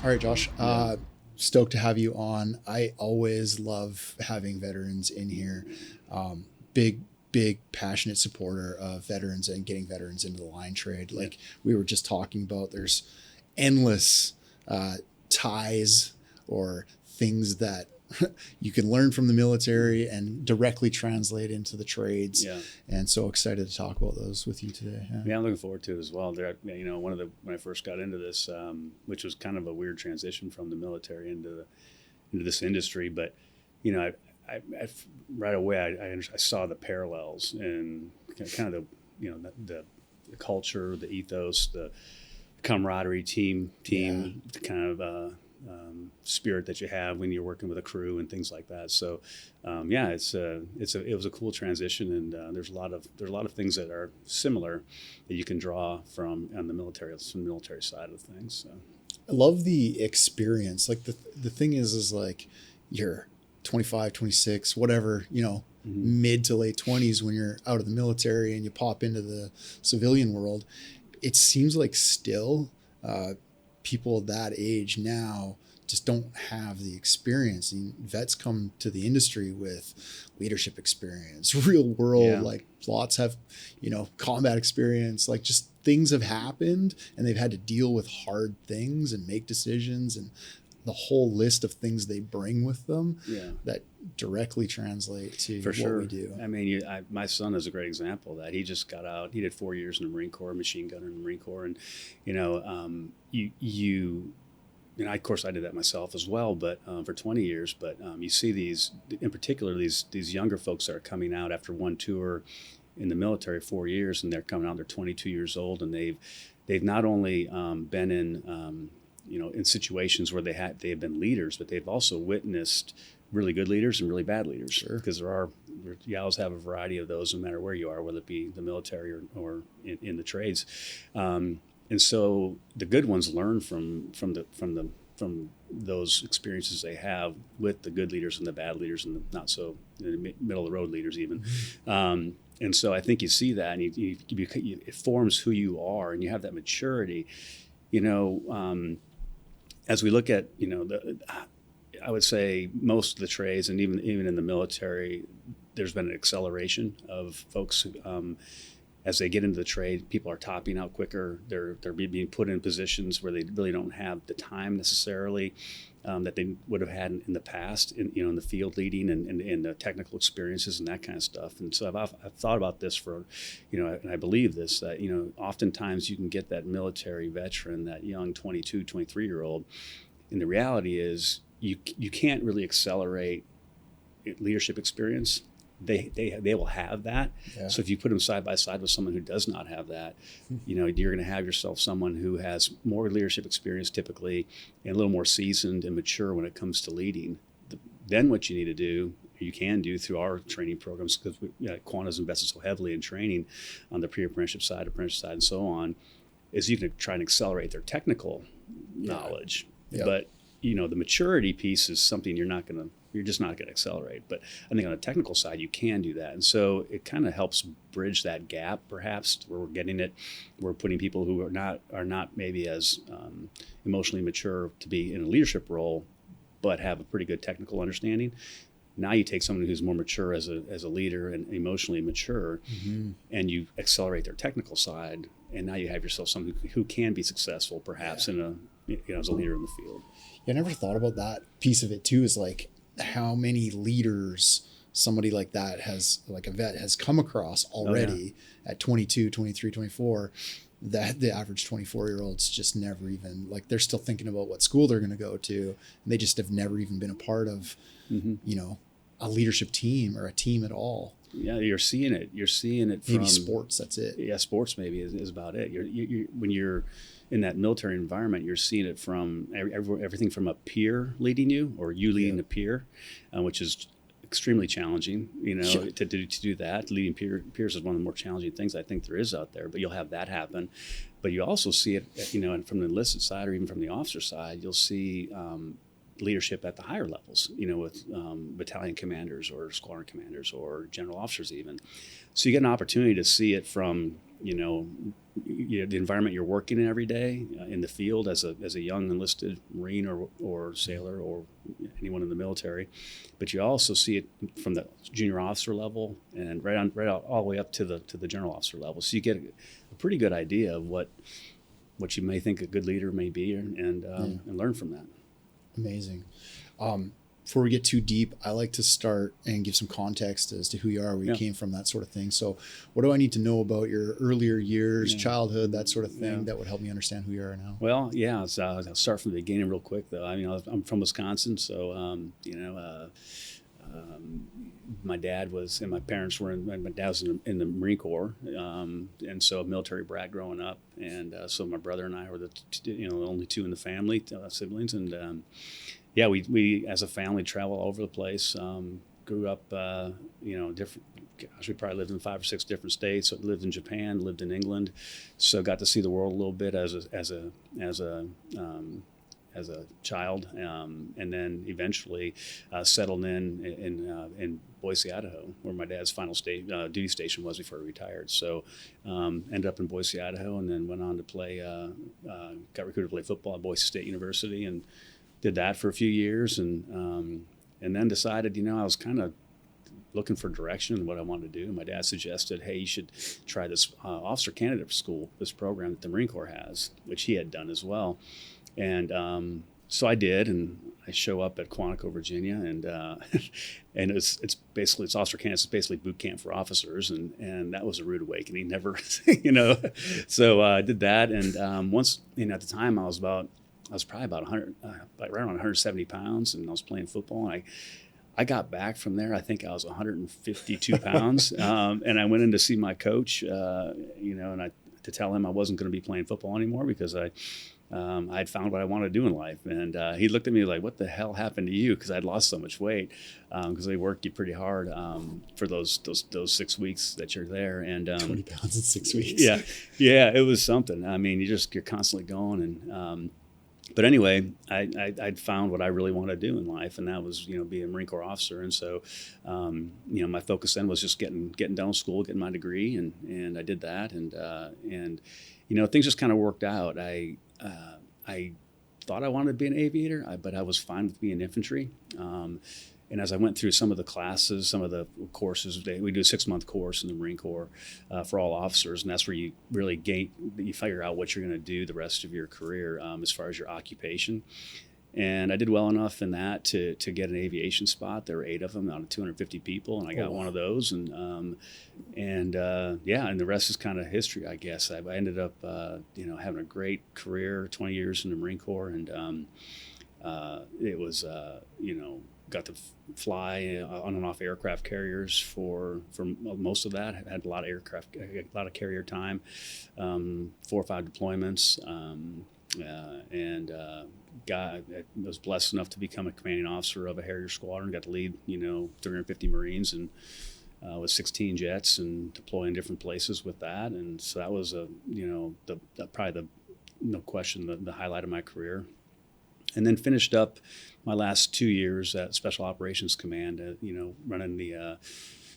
All right, Josh. Stoked to have you on. I always love having veterans in here. Big, passionate supporter of veterans and getting veterans into the line trade. Like we were just talking about, there's endless ties or things that you can learn from the military and directly translate into the trades. Yeah. And so excited to talk about those with you today. Yeah, I'm looking forward to it as well. There, when I first got into this, which was kind of a weird transition from the military into this industry, but I right away I saw the parallels and kind of the culture, the ethos, the camaraderie, team, the kind of spirit that you have when you're working with a crew and things like that. So, it was a cool transition, and there's a lot of things that are similar that you can draw from the military side of things. So. I love the experience. Like the thing is like you're 25, 26, whatever, mid to late 20s when you're out of the military and you pop into the civilian world. It seems like still people that age now just don't have the experience. And vets come to the industry with leadership experience, real world, like lots have, combat experience, like just things have happened and they've had to deal with hard things and make decisions and the whole list of things they bring with them that directly translate to For what sure. we do. I mean, my son is a great example of that. He just got out. He did 4 years in the Marine Corps, machine gunner in the Marine Corps, and of course I did that myself as well, but for 20 years. But you see these, in particular, these younger folks that are coming out after one tour in the military 4 years, and they're coming out. They're 22 years old, and they've not only been in situations where they have been leaders, but they've also witnessed really good leaders and really bad leaders. Sure. Because you always have a variety of those, no matter where you are, whether it be the military or in the trades. And so the good ones learn from those experiences they have with the good leaders and the bad leaders and the not so middle of the road leaders even. Mm-hmm. And so I think you see that, and it forms who you are, and you have that maturity. As we look at, I would say most of the trades, and even in the military, there's been an acceleration of folks who, as they get into the trade, people are topping out quicker. They're being put in positions where they really don't have the time necessarily that they would have had in the past, in the field leading and the technical experiences and that kind of stuff. And so I've thought about this for, and I believe this, that, oftentimes you can get that military veteran, that young 22, 23-year-old, and the reality is you can't really accelerate leadership experience. They will have that. Yeah. So if you put them side by side with someone who does not have that, you're going to have yourself someone who has more leadership experience typically and a little more seasoned and mature when it comes to leading. Then what you can do through our training programs, because Quanta's invested so heavily in training on the pre-apprenticeship side, apprenticeship side, and so on, is you can try and accelerate their technical knowledge. Yeah. But the maturity piece is something you're just not going to accelerate. But I think on the technical side, you can do that. And so it kind of helps bridge that gap, perhaps, where we're getting it. We're putting people who are not maybe as emotionally mature to be in a leadership role, but have a pretty good technical understanding. Now you take someone who's more mature as a leader and emotionally mature, and you accelerate their technical side, and now you have yourself someone who can be successvel, perhaps, as a leader in the field. Yeah, I never thought about that piece of it too, is like how many leaders somebody like that has, like a vet, has come across already at 22, 23, 24, that the average 24-year-old's just never even, like, they're still thinking about what school they're going to go to, and they just have never even been a part of, a leadership team or a team at all. Yeah, you're seeing it from maybe sports. That's it. Yeah, sports maybe is about it. When you're in that military environment, you're seeing it from everything from a peer leading you, or you leading a peer, which is extremely challenging. To do that. Leading peers is one of the more challenging things I think there is out there. But you'll have that happen. But you also see it, and from the enlisted side or even from the officer side, you'll see leadership at the higher levels, with battalion commanders or squadron commanders or general officers even. So you get an opportunity to see it from, the environment you're working in every day in the field as a young enlisted Marine or sailor or anyone in the military, but you also see it from the junior officer level and right out all the way up to the general officer level. So you get a pretty good idea of what you may think a good leader may be, and learn from that. Amazing. Before we get too deep, I like to start and give some context as to who you are, where you came from, that sort of thing. So what do I need to know about your earlier years, childhood, that sort of thing, that would help me understand who you are now? Well, I'll start from the beginning real quick, though. I mean, I'm from Wisconsin, so, my dad was, and my parents were, my dad was in the Marine Corps, and so a military brat growing up, and so my brother and I were the only two in the family, siblings, and we as a family travel all over the place. Grew up, different. Gosh, we probably lived in 5 or 6 different states. So lived in Japan, lived in England, so got to see the world a little bit as a child, and then eventually settled in Boise, Idaho, where my dad's final duty station was before he retired. So ended up in Boise, Idaho, and then went on to play. Got recruited to play football at Boise State University, and did that for a few years, and then decided, I was kind of looking for direction in what I wanted to do. My dad suggested, hey, you should try this officer candidate school, this program that the Marine Corps has, which he had done as well. And so I did, and I show up at Quantico, Virginia, and it's officer candidates, it's basically boot camp for officers, and that was a rude awakening. Never, So I did that, and once, at the time I was probably about 100, right around 170 pounds, and I was playing football, and I got back from there. I think I was 152 pounds, and I went in to see my coach, and to tell him I wasn't going to be playing football anymore because I'd found what I wanted to do in life. And he looked at me like, what the hell happened to you? Because I'd lost so much weight, because they work you pretty hard for those 6 weeks that you're there. And 20 pounds in 6 weeks. Yeah, it was something. I mean, you're constantly going. And but anyway, I'd found what I really wanted to do in life, and that was, be a Marine Corps officer. And so, my focus then was just getting done with school, getting my degree, and I did that. And things just kind of worked out. I thought I wanted to be an aviator, but I was fine with being infantry. And as I went through some of the classes, some of the courses, we do a 6-month course in the Marine Corps for all officers, and that's where you really you figure out what you're going to do the rest of your career as far as your occupation. And I did well enough in that to get an aviation spot. There were 8 of them out of 250 people, and I got one of those. And the rest is kind of history, I guess. I ended up, having a great career, 20 years in the Marine Corps, and it was, got to fly on and off aircraft carriers for most of that. I had a lot of carrier time, 4 or 5 deployments, and I was blessed enough to become a commanding officer of a Harrier Squadron. Got to lead 350 Marines and with 16 jets and deploy in different places with that. And so that was probably no question the highlight of my career. And then finished up my last 2 years at Special Operations Command, running it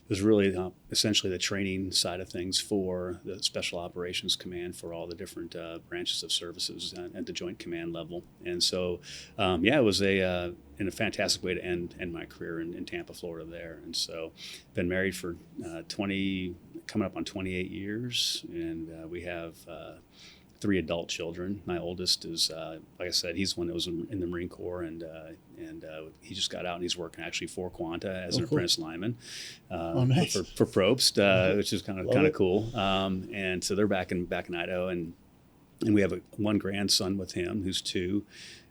was really essentially the training side of things for the Special Operations Command for all the different branches of services at the Joint Command level. And so, it was a fantastic way to end my career in Tampa, Florida there. And so been married for coming up on 28 years, and we have 3 adult children. My oldest is, like I said, he's one that was in the Marine Corps, and he just got out, and he's working actually for Quanta as an apprentice lineman nice. for Probst, which is kind of cool. And so they're back in Idaho, and we have one grandson with him who's 2.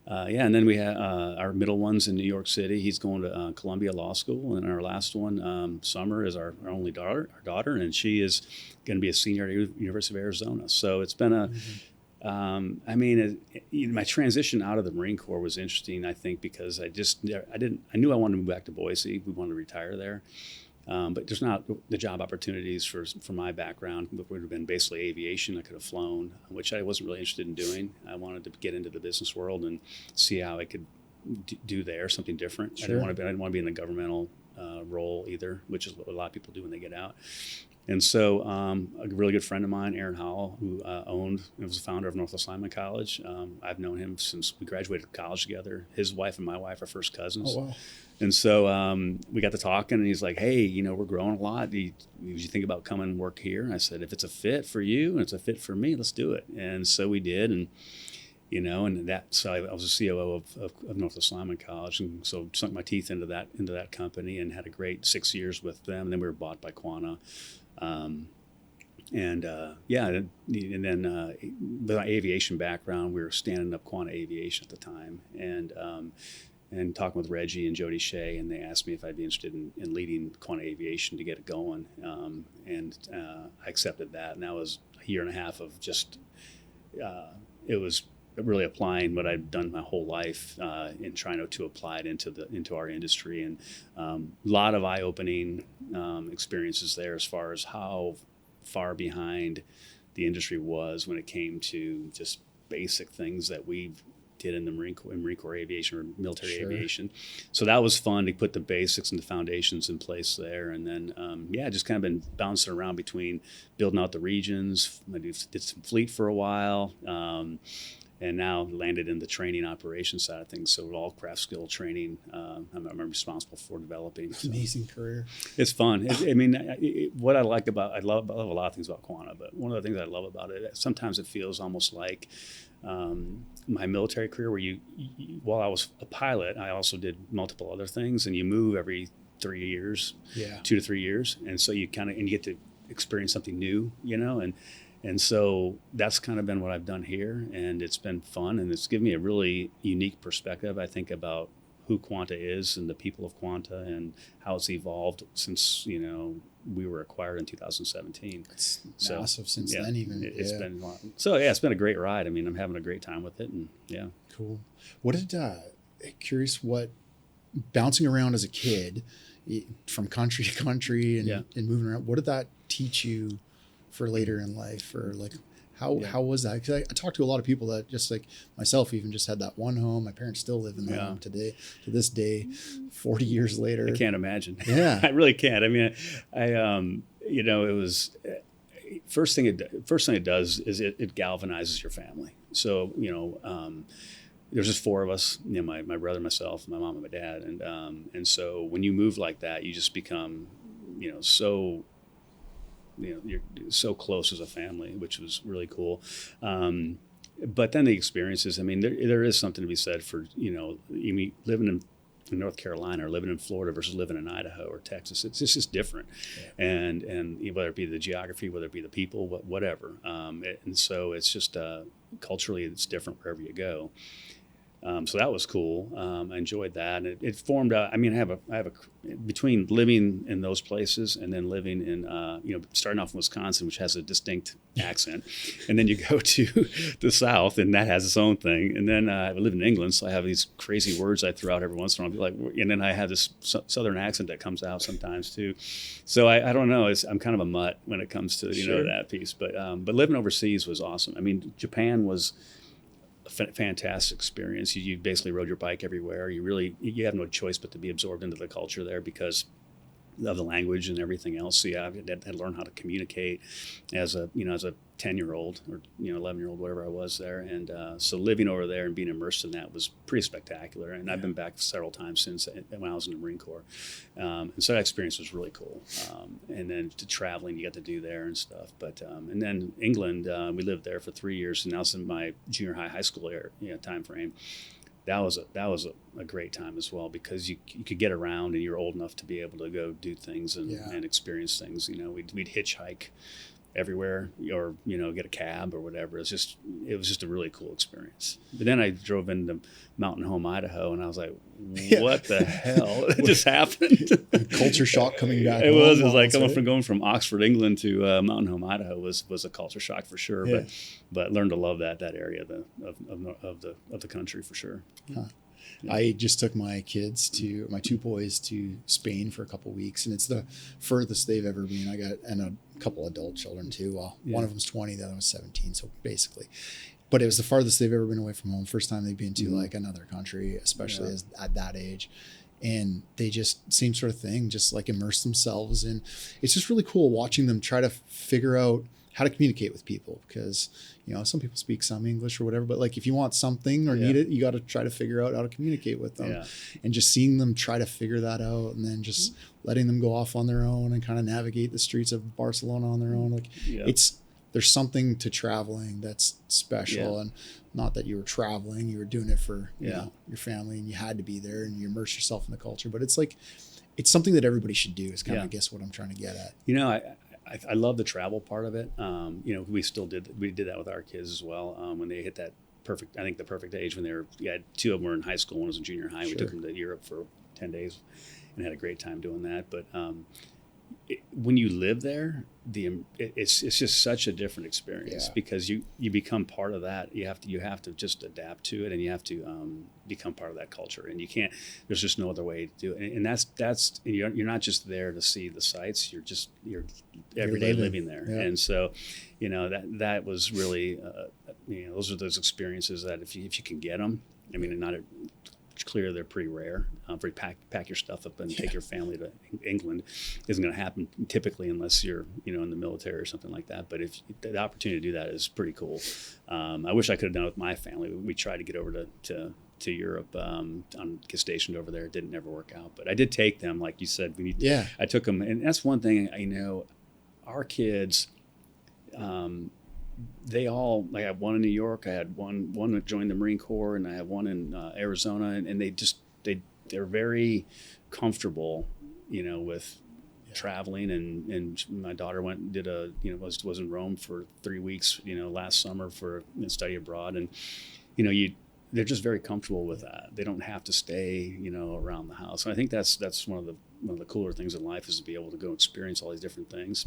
And then we have our middle one's in New York City. He's going to Columbia Law School, and our last one, Summer, is our only daughter, and she is going to be a senior at the University of Arizona. So it's been my transition out of the Marine Corps was interesting, I think, because I knew I wanted to move back to Boise. We wanted to retire there. But there's not the job opportunities for my background. It would have been basically aviation. I could have flown, which I wasn't really interested in doing. I wanted to get into the business world and see how I could do there, something different. Sure. I didn't want to be in the governmental role either, which is what a lot of people do when they get out. And so a really good friend of mine, Aaron Howell, who was the founder of Northwest Lineman College. I've known him since we graduated college together. His wife and my wife are first cousins. Oh, wow. And so we got to talking, and he's like, hey, we're growing a lot. Would you think about coming and work here? And I said, if it's a fit for you and it's a fit for me, let's do it. And so we did. And so I was a COO of Northwest Lineman College, and so sunk my teeth into that company and had a great 6 years with them. And then we were bought by Quanta. And then with my aviation background, we were standing up Quanta Aviation at the time, and talking with Reggie and Jody Shea, and they asked me if I'd be interested in leading Quanta Aviation to get it going. I accepted that, and that was a year and a half of just, it was really applying what I'd done my whole life in trying to apply it into our industry, and a lot of eye-opening experiences there as far as how far behind the industry was when it came to just basic things that we did in the Marine Corps aviation or military Sure. aviation. So that was fun to put the basics and the foundations in place there. And then, just kind of been bouncing around between building out the regions. I did some fleet for a while. And now landed in the training operations side of things. So all craft skill training, I'm responsible for developing. So Amazing career. it's fun. What I love a lot of things about Quanta, but one of the things I love about it, sometimes it feels almost like my military career, where while I was a pilot, I also did multiple other things, and you move every 3 years, 2 to 3 years, and so you get to experience something new, And so that's kind of been what I've done here, and it's been fun, and it's given me a really unique perspective, I think, about who Quanta is and the people of Quanta and how it's evolved since, we were acquired in 2017. It's massive since then even. It's been a lot. So, it's been a great ride. I mean, I'm having a great time with it, and yeah. Cool. What curious what, bouncing around as a kid from country to country and moving around, what did that teach you for later in life, or like how was that? Because I talked to a lot of people that, just like myself, even just had that one home. My parents still live in that home to this day, 40 years later. I can't imagine. Yeah, I really can't. I mean, it was first thing it does is it galvanizes your family. So there's just four of us, my brother, myself, my mom, and my dad, and so when you move like that, you just become so. You're so close as a family, which was really cool. But then the experiences, I mean, there is something to be said for, living in North Carolina or living in Florida versus living in Idaho or Texas. It's just different. Yeah. And whether it be the geography, whether it be the people, whatever. And so it's just culturally, it's different wherever you go. So that was cool. I enjoyed that, and it formed. I have a between living in those places and then living in, starting off in Wisconsin, which has a distinct accent, and then you go to the South, and that has its own thing. And then I live in England, so I have these crazy words I throw out every once in a while. I'll be like, and then I have this Southern accent that comes out sometimes too. So I don't know. I'm kind of a mutt when it comes to that piece. But living overseas was awesome. I mean, Japan was a fantastic experience. You basically rode your bike everywhere. You have no choice but to be absorbed into the culture there because of the language and everything else. So I had to learn how to communicate as a 10-year-old or 11-year-old, whatever I was there. And so living over there and being immersed in that was pretty spectacular. And I've been back several times since when I was in the Marine Corps. And so that experience was really cool. And then to traveling you got to do there and stuff. But and then England, we lived there for 3 years, and that was in my junior high school time frame. That was a great time as well because you could get around and you're old enough to be able to go do things and experience things. We'd hitchhike everywhere or get a cab or whatever. It was just a really cool experience. But then I drove into Mountain Home, Idaho, and I was like, what the hell? It just happened. Culture shock coming back. It was like going from Oxford, England to Mountain Home, Idaho was a culture shock for sure. Yeah. But learned to love that area of the country for sure. Huh. I just took my two boys to Spain for a couple of weeks, and it's the furthest they've ever been. And a couple adult children too. Well, one of them's 20, the other was 17. So basically, but it was the farthest they've ever been away from home. First time they've been to like another country, especially as at that age. And they just, same sort of thing, just like immerse themselves in. It's just really cool watching them try to figure out how to communicate with people, because, you know, some people speak some English or whatever, but like if you want something or need it, you got to try to figure out how to communicate with them. And just seeing them try to figure that out, and then just letting them go off on their own and kind of navigate the streets of Barcelona on their own. Like there's something to traveling that's special. And not that you were traveling, you were doing it for you know, your family, and you had to be there and you immerse yourself in the culture. But it's like, it's something that everybody should do, is kind of, I guess, what I'm trying to get at. You know, I love the travel part of it. You know, we did that with our kids as well. When they hit that perfect age when they were, two of them were in high school, one was in junior high. We took them to Europe for 10 days and had a great time doing that. But when you live there, it's just such a different experience, because you become part of that. You have to just adapt to it, and you have to become part of that culture, and you can't. There's just no other way to do it, and that's you're not just there to see the sights. You're every day living there, and so, you know, that was really you know, those are those experiences that if you can get them. I mean, it's clear they're pretty rare. For you pack your stuff up and take your family to England isn't going to happen typically unless you're, you know, in the military or something like that. But if the opportunity to do that is pretty cool. I wish I could have done it with my family. We tried to get over to Europe, get stationed over there. It didn't ever work out. But I did take them, like you said. I took them, and that's one thing. You know, our kids. They all, like, I had one in New York, I had one that joined the Marine Corps, and I had one in Arizona, and they're very comfortable, you know, with traveling, and my daughter was in Rome for 3 weeks, you know, last summer for study abroad, and, you know, they're just very comfortable with that. They don't have to stay, you know, around the house. And I think that's one of the cooler things in life, is to be able to go experience all these different things.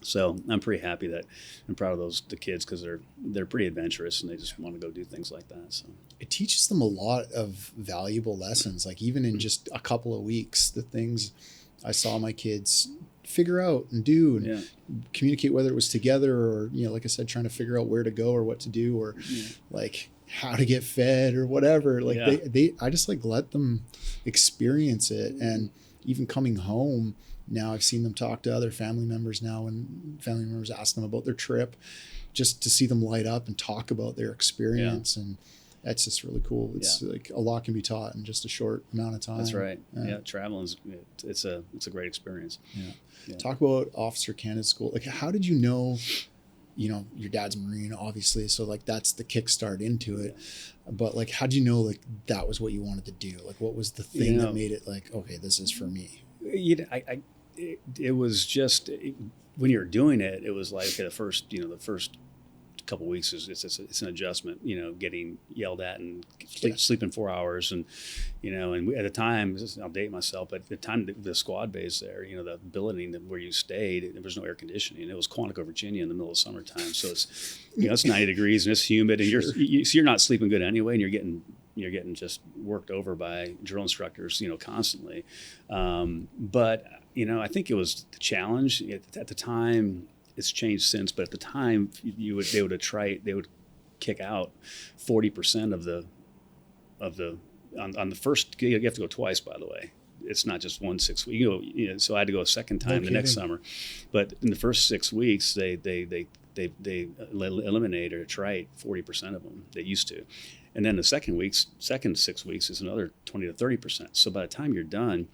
So I'm pretty happy that I'm proud of the kids, because they're pretty adventurous, and they just want to go do things like that. So it teaches them a lot of valuable lessons, like even in just a couple of weeks, the things I saw my kids figure out and do and communicate, whether it was together or, you know, like I said, trying to figure out where to go or what to do, or like how to get fed or whatever. Like I just like let them experience it. And even coming home, now I've seen them talk to other family members now, and family members ask them about their trip, just to see them light up and talk about their experience. And that's just really cool. It's like a lot can be taught in just a short amount of time. That's right. Traveling it's a great experience. Talk about Officer Candidate School. Like, how did you know, you know, your dad's a Marine, obviously, so like that's the kickstart into it. But like, how did you know like that was what you wanted to do? Like, what was the thing that made it like, okay, this is for me? It was just, when you're doing it, it was like the first couple of weeks it's an adjustment, you know, getting yelled at and sleeping 4 hours, and, you know, and at the time, I'll date myself, but at the time the squad base there, you know, the building where you stayed, there was no air conditioning. It was Quantico, Virginia, in the middle of summertime, so it's, you know, it's 90 degrees and it's humid, and you're not sleeping good anyway, and you're getting just worked over by drill instructors, you know, constantly. But, you know, I think it was the challenge at the time. It's changed since, but at the time they would kick out 40% of the on the first. You have to go twice, by the way. It's not just 1 6 week. You know, so I had to go a second time the next summer. But in the first 6 weeks, they eliminated or trite 40% of them. They used to. And then the second 6 weeks is another 20 to 30%. So by the time you're done,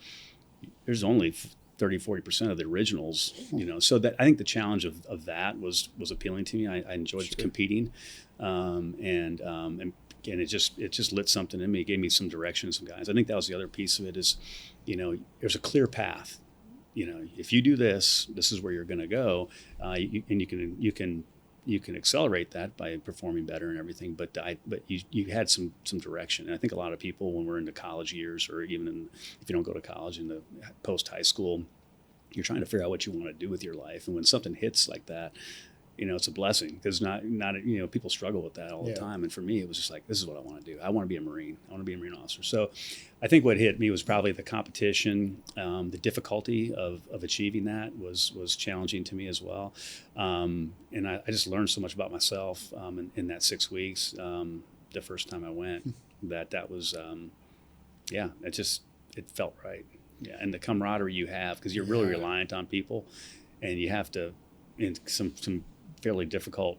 there's only 30-40% of the originals, you know. So that, I think the challenge of that was appealing to me. I enjoyed competing, and it just lit something in me. It gave me some direction, some guidance. I think that was the other piece of it, is, you know, there's a clear path. You know, if you do this is where you're going to go, and you can accelerate that by performing better and everything. But you had some direction. And I think a lot of people, when we're in the college years, or even if you don't go to college, in the post high school, you're trying to figure out what you want to do with your life. And when something hits like that, it's a blessing, because not people struggle with that all the time. And for me, it was just like, this is what I want to do. I want to be a Marine. I want to be a Marine officer. So I think what hit me was probably the competition, the difficulty of achieving that was challenging to me as well. And I just learned so much about myself in that 6 weeks. The first time I went, that was, it felt right. Yeah. And the camaraderie you have, because you're really reliant on people, and you have to, in some fairly difficult,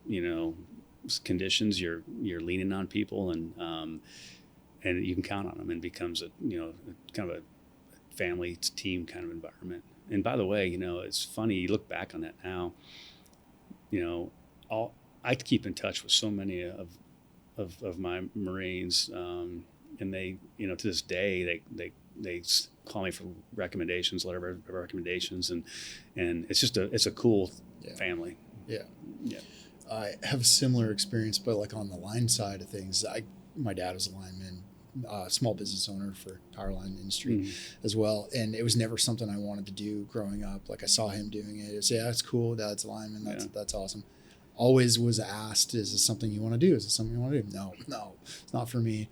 conditions, you're leaning on people, and you can count on them, and it becomes a kind of a family team kind of environment. And by the way, it's funny, you look back on that now, I keep in touch with so many of my Marines, and they, to this day, they call me for recommendations, letter of recommendations, and it's a cool family. Yeah. I have a similar experience, but like on the line side of things, my dad was a lineman, small business owner for Powerline industry as well, and it was never something I wanted to do growing up. Like I saw him doing it. It's that's cool. Dad's a lineman. That's awesome. Always was asked, is this something you want to do? Is it something you want to do? No, it's not for me.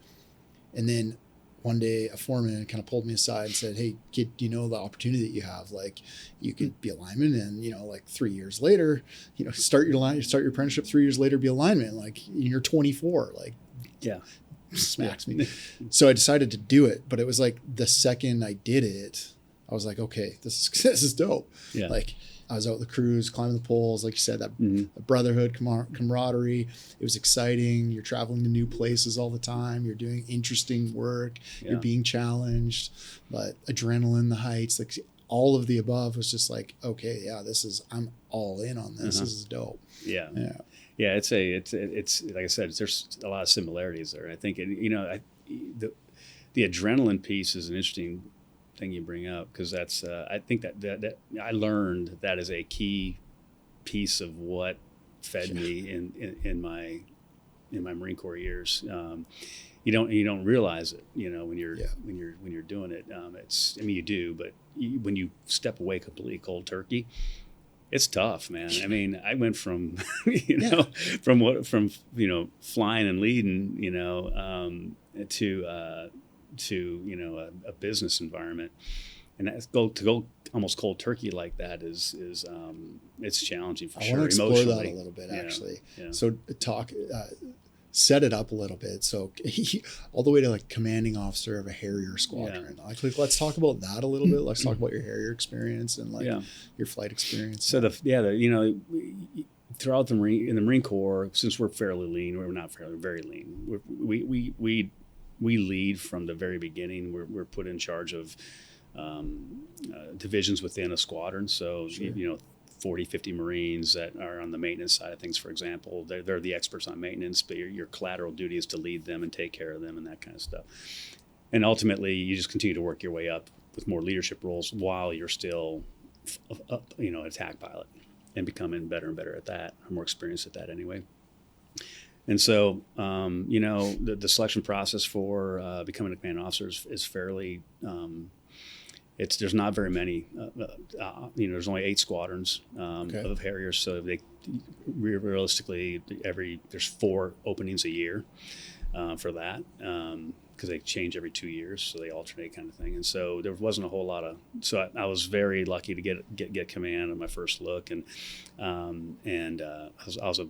And then one day a foreman kind of pulled me aside and said, hey, kid, do you know the opportunity that you have? Like, you could be a lineman, and, like 3 years later, start your apprenticeship, 3 years later, be a lineman. Like, you're 24, like, smacks me. So I decided to do it, but it was like the second I did it, I was like, okay, this is dope. Yeah. Like, I was out with the crews, climbing the poles, like you said, that brotherhood, camaraderie. It was exciting. You're traveling to new places all the time. You're doing interesting work. Yeah. You're being challenged, but adrenaline, the heights, like all of the above was just like, okay, I'm all in on this. This is dope. Yeah. It's like I said, there's a lot of similarities there. I think, the adrenaline piece is an interesting thing you bring up, because that's I think that I learned that is a key piece of what fed me in my Marine Corps years. You don't realize it, when you're doing it. You do, but when you step away completely cold turkey, it's tough, man. I mean, I went from from flying and leading, to a business environment, and to go almost cold turkey like that is it's challenging for sure. I want to explore that a little bit, actually. Yeah. So set it up a little bit. So all the way to like commanding officer of a Harrier Squadron. Yeah. Like, let's talk about that a little bit. Let's talk about your Harrier experience and your flight experience. So throughout in the Marine Corps, since we're fairly lean, we're not fairly, very lean. We lead from the very beginning. We're put in charge of divisions within a squadron. So, 40, 50 Marines that are on the maintenance side of things, for example. They're the experts on maintenance, but your collateral duty is to lead them and take care of them and that kind of stuff. And ultimately, you just continue to work your way up with more leadership roles while you're still, an attack pilot, and becoming better and better at that, or more experienced at that anyway. And so, the selection process for becoming a command officer is fairly, there's not very many, there's only 8 squadrons of Harriers. So realistically, there's 4 openings a year for that, because they change every 2 years. So they alternate, kind of thing. And so there wasn't a whole lot of, so I was very lucky to get command on my first look. And I was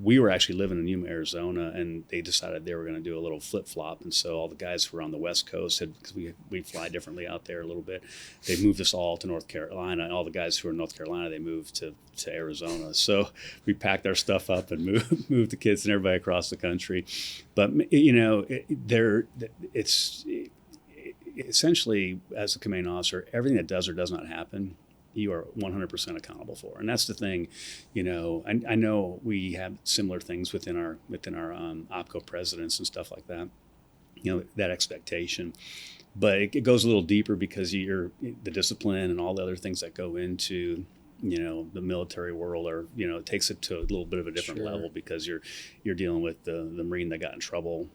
we were actually living in Yuma, Arizona, and they decided they were going to do a little flip-flop. And so all the guys who were on the West Coast, because we fly differently out there a little bit, they moved us all to North Carolina. And all the guys who were in North Carolina, they moved to Arizona. So we packed our stuff up and moved the kids and everybody across the country. But, it's essentially, as a command officer, everything that does or does not happen, you are 100% accountable for. And that's the thing, I know we have similar things within our OPCO presidents and stuff like that, that expectation, but it goes a little deeper, because the discipline and all the other things that go into the military world, or it takes it to a little bit of a different level, because you're dealing with the Marine that got in trouble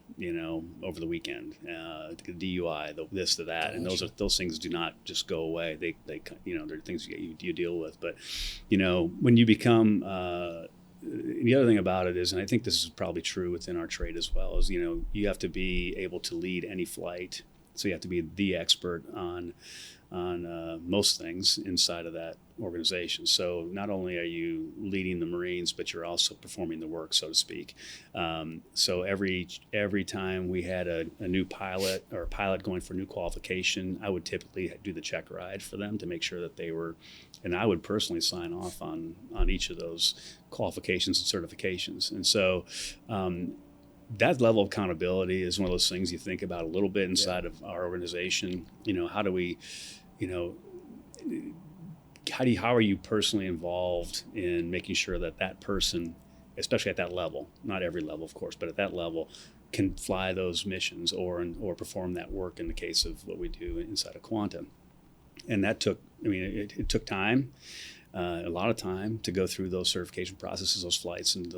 over the weekend, the DUI, this, the that, and those things do not just go away. They they're things you deal with. But when you become the other thing about it is, and I think this is probably true within our trade as well, is you have to be able to lead any flight. So you have to be the expert on most things inside of that organization. So not only are you leading the Marines, but you're also performing the work, so to speak. So every time we had a new pilot or a pilot going for new qualification, I would typically do the check ride for them to make sure that they were, and I would personally sign off on each of those qualifications and certifications. And so that level of accountability is one of those things you think about a little bit inside of our organization. How do we, how are you personally involved in making sure that person, especially at that level, not every level, of course, but at that level, can fly those missions or perform that work in the case of what we do inside of Quanta. And that took, it took time. A lot of time to go through those certification processes, those flights, and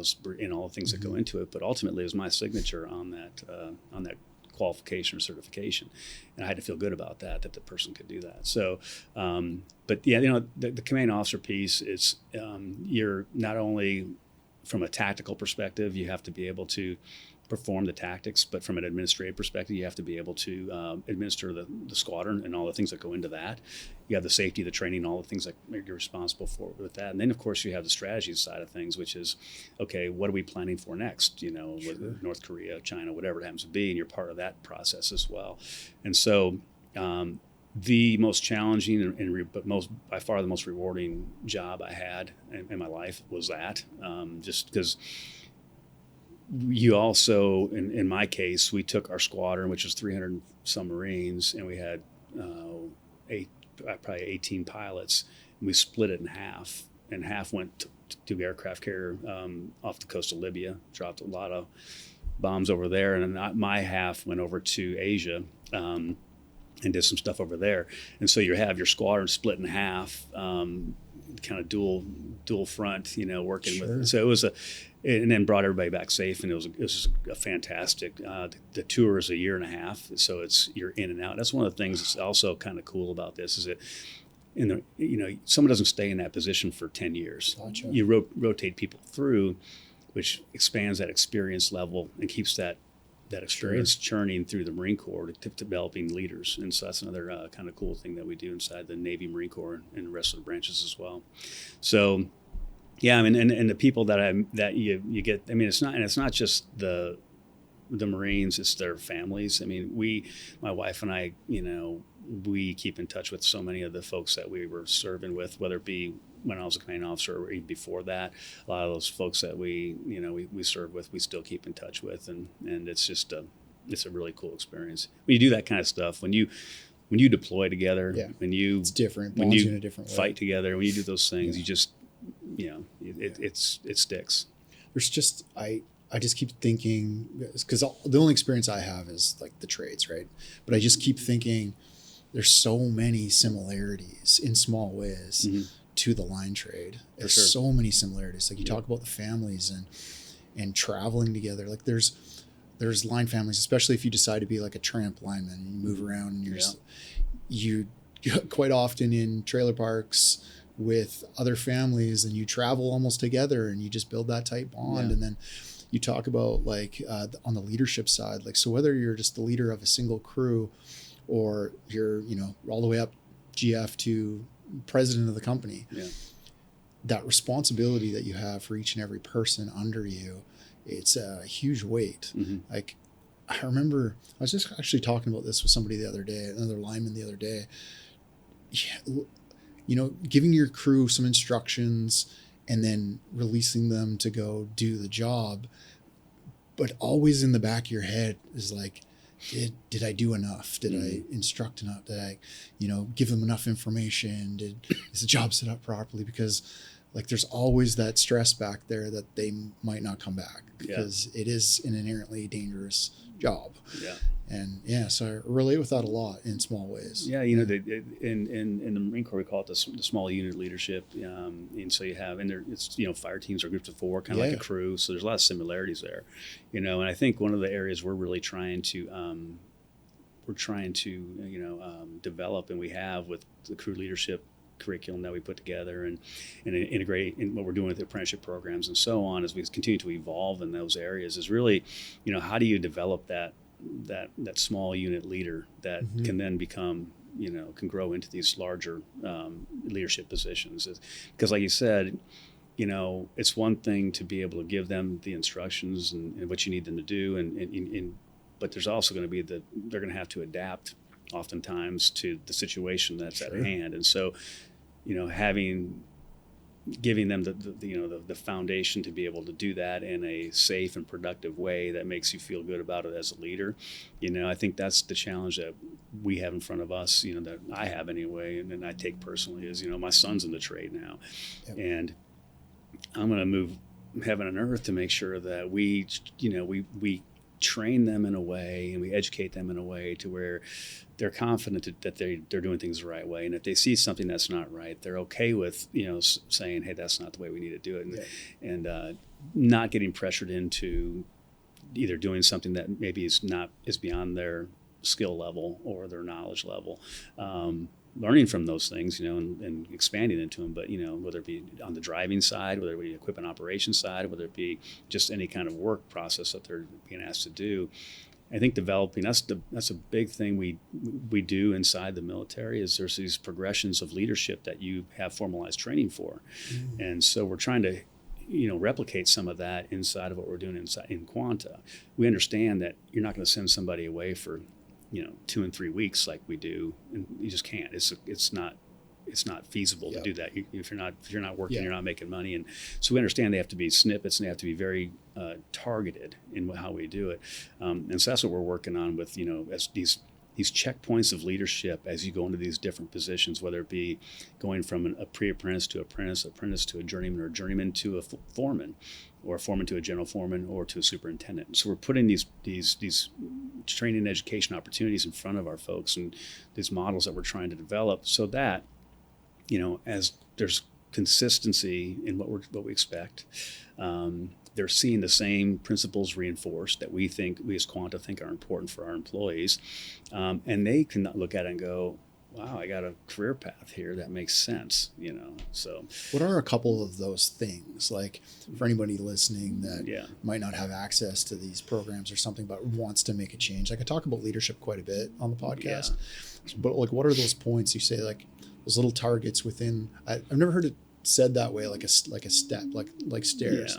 all the things that go into it. But ultimately, it was my signature on that qualification or certification, and I had to feel good about that the person could do that. So, but yeah, the command officer piece is you're not only from a tactical perspective, you have to be able to perform the tactics, but from an administrative perspective, you have to be able to administer the squadron and all the things that go into that. You have the safety, the training, all the things that you're responsible for with that. And then, of course, you have the strategy side of things, which is, okay, what are we planning for next? With North Korea, China, whatever it happens to be, and you're part of that process as well. And so the most challenging but by far the most rewarding job I had in my life was that, just because you also, in my case, we took our squadron, which was 300 some Marines, and we had probably 18 pilots, and we split it in half. And half went to aircraft carrier off the coast of Libya, dropped a lot of bombs over there, and my half went over to Asia and did some stuff over there. And so you have your squadron split in half, kind of dual front, working with. So it was and then brought everybody back safe, and it was just a fantastic. The tour is a year and a half, so you're in and out. That's one of the things that's also kind of cool about this is that someone doesn't stay in that position for 10 years. Gotcha. You rotate people through, which expands that experience level and keeps that experience churning through the Marine Corps to developing leaders. And so that's another kind of cool thing that we do inside the Navy, Marine Corps, and the rest of the branches as well. So, yeah, and the people that you get, it's not just the Marines, it's their families. My wife and I, we keep in touch with so many of the folks that we were serving with, whether it be when I was a commanding officer or even before that. A lot of those folks that we served with, we still keep in touch with, and it's just it's a really cool experience when you do that kind of stuff. When you deploy together, it's different. When you in a different way. Fight together, when you do those things, you just it sticks. There's just I just keep thinking, because the only experience I have is like the trades, right? But I just keep thinking there's so many similarities in small ways to the line trade. There's so many similarities. Like you talk about the families and traveling together. Like there's line families, especially if you decide to be like a tramp lineman and you move around and you quite often in trailer parks with other families, and you travel almost together and you just build that tight bond. And then you talk about like on the leadership side, like, so whether you're just the leader of a single crew or you're, all the way up GF to president of the company, that responsibility that you have for each and every person under you, it's a huge weight. Like I remember I was just actually talking about this with somebody the other day, another lineman the other day. Giving your crew some instructions and then releasing them to go do the job, but always in the back of your head is like, did I do enough? Did I instruct enough? Did I, give them enough information? Is the job set up properly? Because like there's always that stress back there that they might not come back because it is an inherently dangerous job. Yeah. And so I relate with that a lot in small ways. Yeah, in the Marine Corps we call it the small unit leadership, and so you have it's fire teams are groups of 4, kind of like a crew. So there's a lot of similarities there, and I think one of the areas we're really trying to develop, and we have with the crew leadership curriculum that we put together and integrate in what we're doing with the apprenticeship programs and so on as we continue to evolve in those areas is really, how do you develop that small unit leader that can then become, can grow into these larger leadership positions. Because like you said, it's one thing to be able to give them the instructions and what you need them to do, but there's also going to be they're going to have to adapt oftentimes to the situation that's at hand. And so, giving them the foundation to be able to do that in a safe and productive way that makes you feel good about it as a leader. I think that's the challenge that we have in front of us, that I have anyway, and then I take personally is, my son's in the trade now. Yep. And I'm going to move heaven and earth to make sure that we train them in a way and we educate them in a way to where they're confident that they're doing things the right way. And if they see something that's not right, they're okay with, saying, hey, that's not the way we need to do it. And not getting pressured into either doing something that maybe is beyond their skill level or their knowledge level. Learning from those things, and expanding into them, but, whether it be on the driving side, whether it be equipment operations side, whether it be just any kind of work process that they're being asked to do. I think developing, that's a big thing we do inside the military is there's these progressions of leadership that you have formalized training for. And so we're trying to, replicate some of that inside of what we're doing in Quanta. We understand that you're not going to send somebody away for 2 and 3 weeks like we do, and you just can't. It's not feasible to do that. If you're not working, you're not making money. And so we understand they have to be snippets and they have to be very targeted in how we do it. And so that's what we're working on with, as these checkpoints of leadership as you go into these different positions, whether it be going from a pre-apprentice to apprentice to a journeyman, or a journeyman to a foreman, or a foreman to a general foreman, or to a superintendent. So we're putting these training and education opportunities in front of our folks, and these models that we're trying to develop, so that, as there's consistency in what we expect, they're seeing the same principles reinforced that we as Quanta think are important for our employees, and they can look at it and go, wow, I got a career path here that makes sense, so. What are a couple of those things, like for anybody listening that might not have access to these programs or something, but wants to make a change? I could talk about leadership quite a bit on the podcast, but like, what are those points you say, like those little targets within, I've never heard it said that way, like a step, like stairs,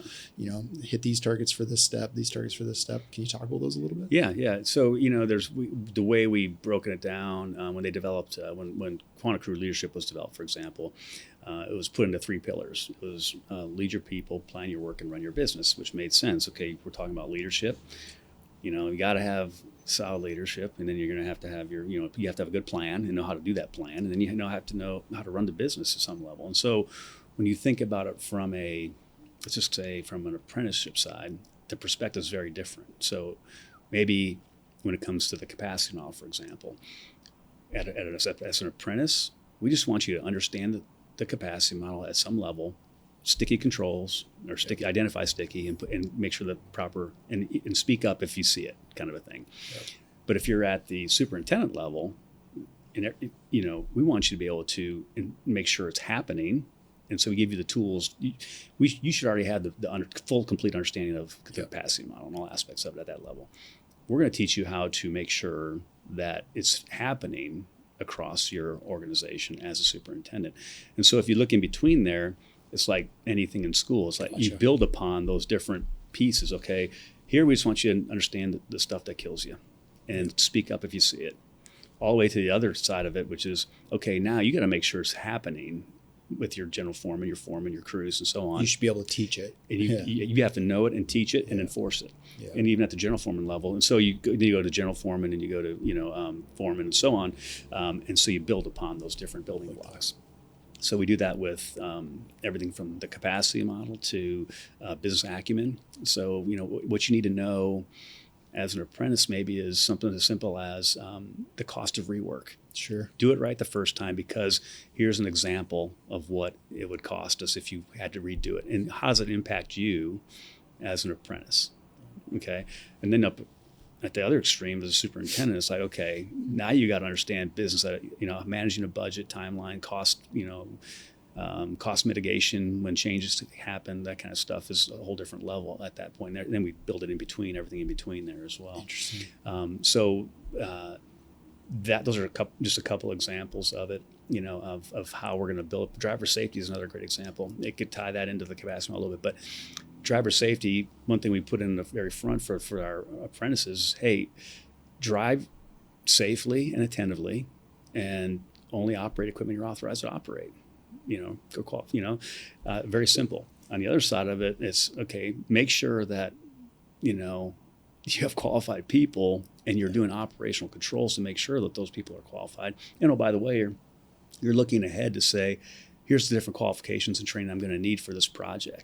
hit these targets for this step, these targets for this step. Can you talk about those a little bit? Yeah. So, there's the way we've broken it down when they developed, when Quanta Crew leadership was developed, for example, it was put into 3 pillars. It was lead your people, plan your work, and run your business, which made sense. Okay, we're talking about leadership. You got to have solid leadership, and then you're going to have your, you have to have a good plan and know how to do that plan, and then you have to know how to run the business at some level. And so when you think about it from let's just say from an apprenticeship side, the perspective is very different. So maybe when it comes to the capacity model, for example, as an apprentice, we just want you to understand the capacity model at some level, sticky controls, or identify sticky, and make sure that proper, and speak up if you see it, kind of a thing. Yep. But if you're at the superintendent level, we want you to be able to make sure it's happening. And so we give you the tools. You should already have the full, complete understanding of the capacity model and all aspects of it at that level. We're going to teach you how to make sure that it's happening across your organization as a superintendent. And so if you look in between there, it's like anything in school. It's like you build upon those different pieces. Okay, here we just want you to understand the stuff that kills you and speak up if you see it. All the way to the other side of it, which is, okay, now you got to make sure it's happening with your general foreman, your crews, and so on. You should be able to teach it. And you have to know it and teach it and enforce it. Yeah. And even at the general foreman level. And so you go to general foreman, and you go to foreman, and so on. And so you build upon those different building blocks. So we do that with everything from the capacity model to business acumen. So, what you need to know as an apprentice maybe is something as simple as the cost of rework. Sure. Do it right the first time, because here's an example of what it would cost us if you had to redo it. And how does it impact you as an apprentice? Okay. And then up at the other extreme as a superintendent, it's like, okay, now you got to understand business, managing a budget, timeline, cost, cost mitigation when changes happen, that kind of stuff is a whole different level at that point. Then we build it in between, everything in between there as well. Interesting. Those are just a couple examples of it, of how we're going to build. Driver safety is another great example. It could tie that into the capacity a little bit, but driver safety, one thing we put in the very front for our apprentices, hey, drive safely and attentively, and only operate equipment you're authorized to operate. Very simple. On the other side of it, it's okay, make sure that, you have qualified people and you're doing operational controls to make sure that those people are qualified. And oh, by the way, you're looking ahead to say, here's the different qualifications and training I'm going to need for this project.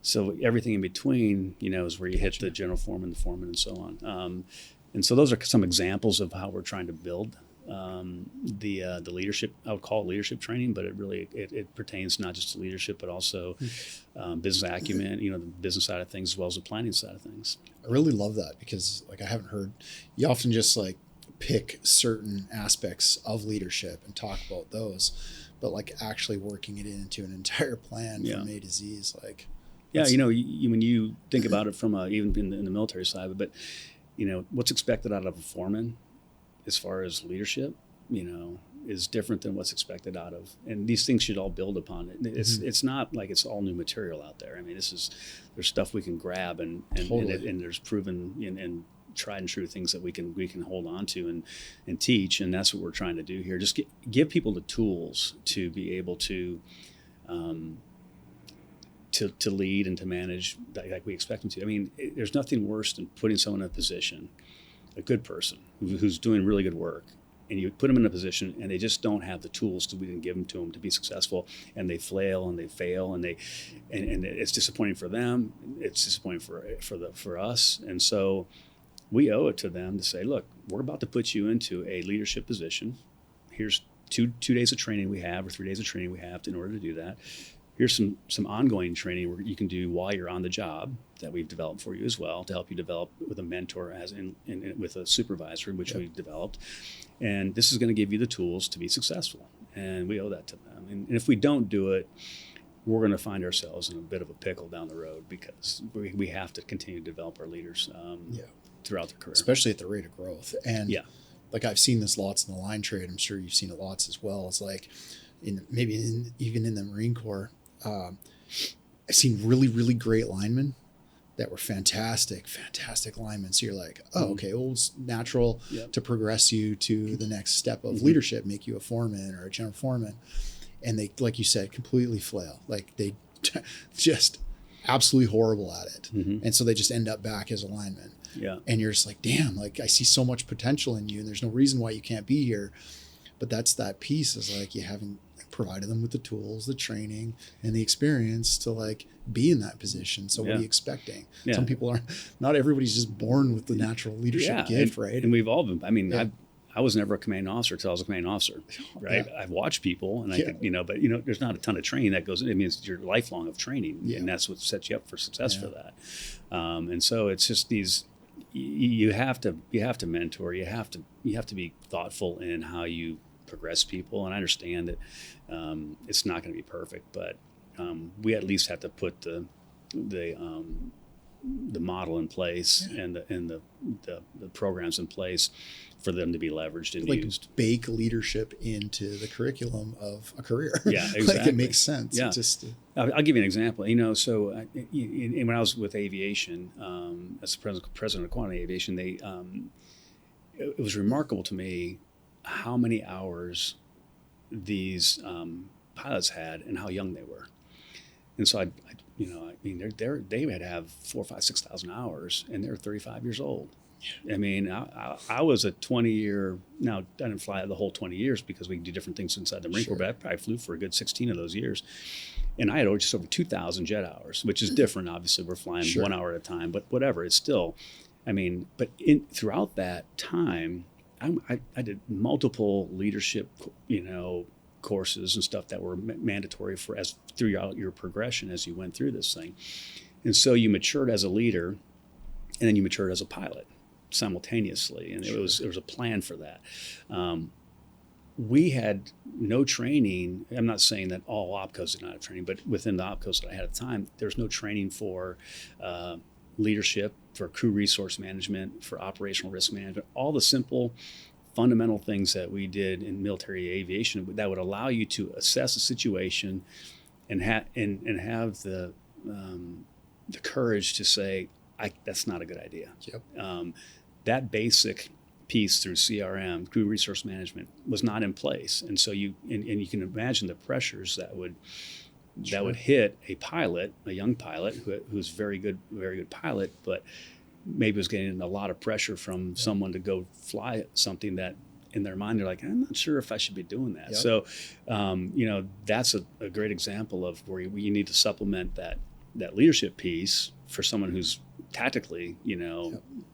So everything in between, is where you hit the general foreman, the foreman, and so on. And so those are some examples of how we're trying to build the leadership. I would call it leadership training, but it pertains not just to leadership, but also business acumen, the business side of things as well as the planning side of things. I really love that, because I haven't heard, you often just pick certain aspects of leadership and talk about those, but actually working it into an entire plan from A to Z is when you think about it from even in the military side, but what's expected out of a foreman as far as leadership, is different than what's expected out of, and these things should all build upon it. It's not like it's all new material out there. I mean, there's stuff we can grab and there's proven and tried and true things that we can hold on to and teach, and that's what we're trying to do here. Just give people the tools to be able to lead and to manage like we expect them to. I mean, there's nothing worse than putting someone in a position, a good person who's doing really good work, and you put them in a position and they just don't have the tools we didn't give them to them to be successful, and they flail and they fail and it's disappointing for them. It's disappointing for us, and so we owe it to them to say, look, we're about to put you into a leadership position. Here's two days of training we have, or 3 days of training we have in order to do that. Here's some ongoing training where you can do while you're on the job that we've developed for you as well, to help you develop with a mentor with a supervisor, which we've developed. And this is going to give you the tools to be successful. And we owe that to them. And if we don't do it, we're going to find ourselves in a bit of a pickle down the road, because we have to continue to develop our leaders throughout their career. Especially at the rate of growth. And I've seen this lots in the line trade. I'm sure you've seen it lots as well. It's even in the Marine Corps, I've seen really, really great linemen that were fantastic linemen. So you're like, okay, well, it's natural to progress you to the next step of leadership, make you a foreman or a general foreman. And they, like you said, completely flail. They just absolutely horrible at it. And so they just end up back as a lineman. Yeah. And you're just like, damn, I see so much potential in you, and there's no reason why you can't be here. But that's that piece, is you haven't provided them with the tools, the training, and the experience to be in that position. So what are you expecting? Yeah. Some people not everybody's just born with the natural leadership gift, right? And we've all been. I mean, I was never a commanding officer until I was a commanding officer, right? Yeah. I've watched people, and I could, but there's not a ton of training that goes in. I mean, it's your lifelong of training, and that's what sets you up for success for that. And so it's just these. You have to mentor. You have to be thoughtful in how you progress people, and I understand that it's not going to be perfect, but we at least have to put the model in place and the programs in place for them to be leveraged and used. Bake leadership into the curriculum of a career. Yeah, exactly. It makes sense. Yeah. I'll give you an example. So when I was with aviation, as the president of Quanta Aviation, it was remarkable to me how many hours these pilots had and how young they were. And so they had to have 4,000, 5,000, 6,000 hours, and they're 35 years old. I mean, I was a 20-year, now I didn't fly the whole 20 years because we can do different things inside the Marine Corps, but I probably flew for a good 16 of those years. And I had just over 2,000 jet hours, which is different. Obviously, we're flying 1 hour at a time, but whatever, it's still, I mean, but throughout that time, I did multiple leadership, courses and stuff that were mandatory throughout your progression as you went through this thing. And so you matured as a leader, and then you matured as a pilot simultaneously. And there was a plan for that. We had no training. I'm not saying that all opcos did not have training, but within the opcos that I had at the time, there's no training for leadership, for crew resource management, for operational risk management, all the simple fundamental things that we did in military aviation that would allow you to assess a situation and have the courage to say, that's not a good idea. Yep. That basic piece through CRM, crew resource management, was not in place, and so you can imagine the pressures that would hit a pilot, a young pilot who's very good pilot, but maybe was getting a lot of pressure from someone to go fly something that in their mind they're like, I'm not sure if I should be doing that. Yep. So, that's a great example of where you need to supplement that leadership piece for someone who's tactically,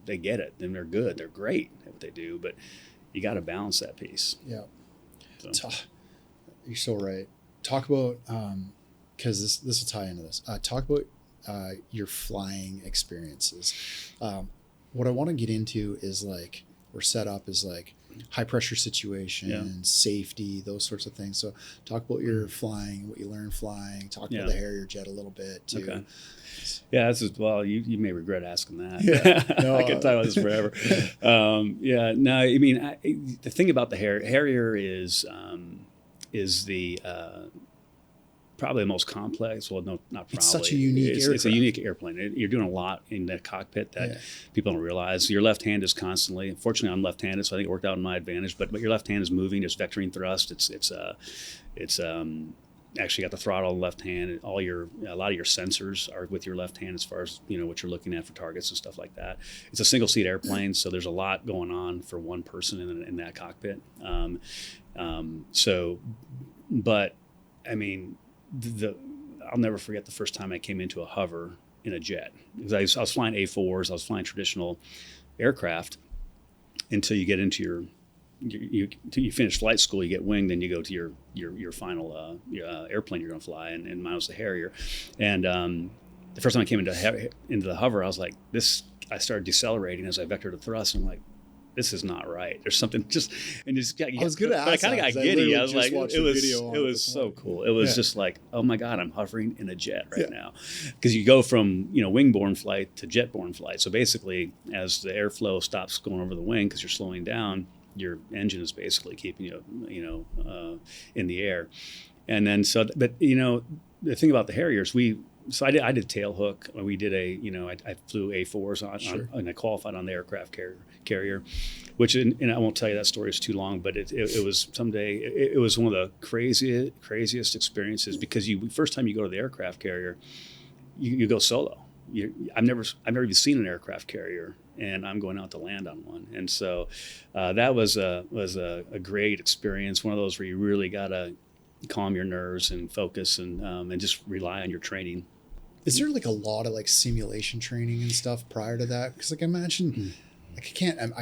they get it and they're good, they're great at what they do, but you got to balance that piece. Yeah. So. You're so right. Talk about, because this will tie into this. Talk about your flying experiences. What I want to get into is setup is high pressure situations, safety, those sorts of things. So talk about your flying, what you learned flying. Talk about the Harrier jet a little bit too. Okay. Yeah, you may regret asking that. Yeah, no, I could talk about this forever. I mean, the thing about the Harrier is the probably the most complex. Well, no, not probably. It's such a unique aircraft. It's a unique airplane. You're doing a lot in the cockpit that people don't realize. Your left hand is constantly. Unfortunately, I'm left-handed, so I think it worked out in my advantage. But your left hand is moving. It's vectoring thrust. It's actually got the throttle on the left hand. A lot of your sensors are with your left hand as far as what you're looking at for targets and stuff like that. It's a single-seat airplane, so there's a lot going on for one person in that cockpit. But I mean. I'll never forget the first time I came into a hover in a jet. Because I was flying A4s, I was flying traditional aircraft until you get into you finish flight school, you get winged, then you go to your final airplane you're going to fly, and mine was the Harrier. And the first time I came into the hover, I was like, I started decelerating as I vectored the thrust, and I'm like, this is not right. There's something I was going to ask. I kind of got giddy. I was like, it was so cool. It was just like, oh my God, I'm hovering in a jet right now. Because you go from, wing-borne flight to jet-borne flight. So basically, as the airflow stops going over the wing because you're slowing down, your engine is basically keeping you, in the air. And then, the thing about the Harriers, I did tail hook. We did I flew A4s on and I qualified on the aircraft carrier, which, and I won't tell you that story, it's too long, but it was someday, it was one of the craziest experiences, because first time you go to the aircraft carrier, you go solo. I've never even seen an aircraft carrier, and I'm going out to land on one. And so that was a great experience. One of those where you really got to calm your nerves and focus and just rely on your training. Is there a lot of simulation training and stuff prior to that? Because I imagine, I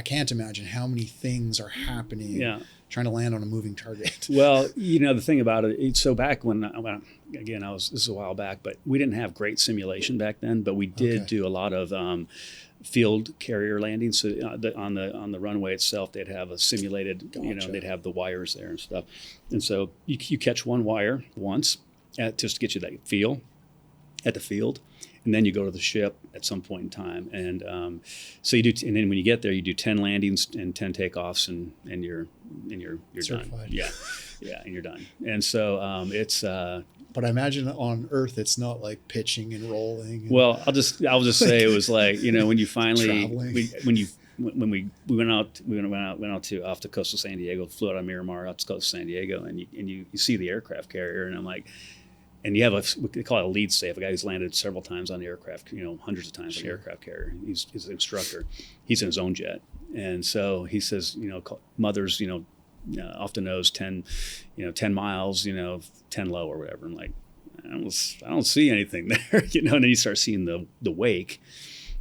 can't imagine how many things are happening trying to land on a moving target. Well, the thing about it, so back when this is a while back, but we didn't have great simulation back then, but we did do a lot of field carrier landings. So on the runway itself, they'd have a simulated, they'd have the wires there and stuff. And so you catch one wire once just to get you that feel at the field, and then you go to the ship at some point in time. And so you do, and then when you get there, you do 10 landings and 10 takeoffs, and you're certified. Done. Yeah, and you're done. And so it's. But I imagine on Earth, it's not like pitching and rolling. Well, I'll just say it was like, when you finally when we went out to off the coast of San Diego, flew out of Miramar out to the coast of San Diego, and you see the aircraft carrier, and I'm like, and you have we call it a lead safe, a guy who's landed several times on the aircraft, hundreds of times on the aircraft carrier. He's an instructor. He's in his own jet. And so he says, mothers, often knows 10 miles, 10 low or whatever. And like, I don't see anything there, and then you start seeing the wake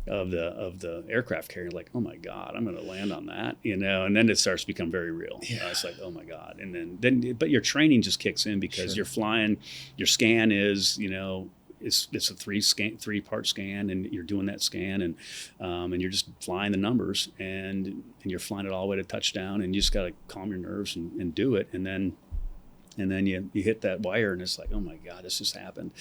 of the aircraft carrier, like, oh my God, I'm going to land on that, and then it starts to become very real. Yeah. It's like, oh my God. And then, but your training just kicks in because you're flying, your scan is, it's a three-part scan, and you're doing that scan, and you're just flying the numbers, and you're flying it all the way to touchdown, and you just got to calm your nerves and do it. And then you hit that wire, and it's like, oh my God, this just happened.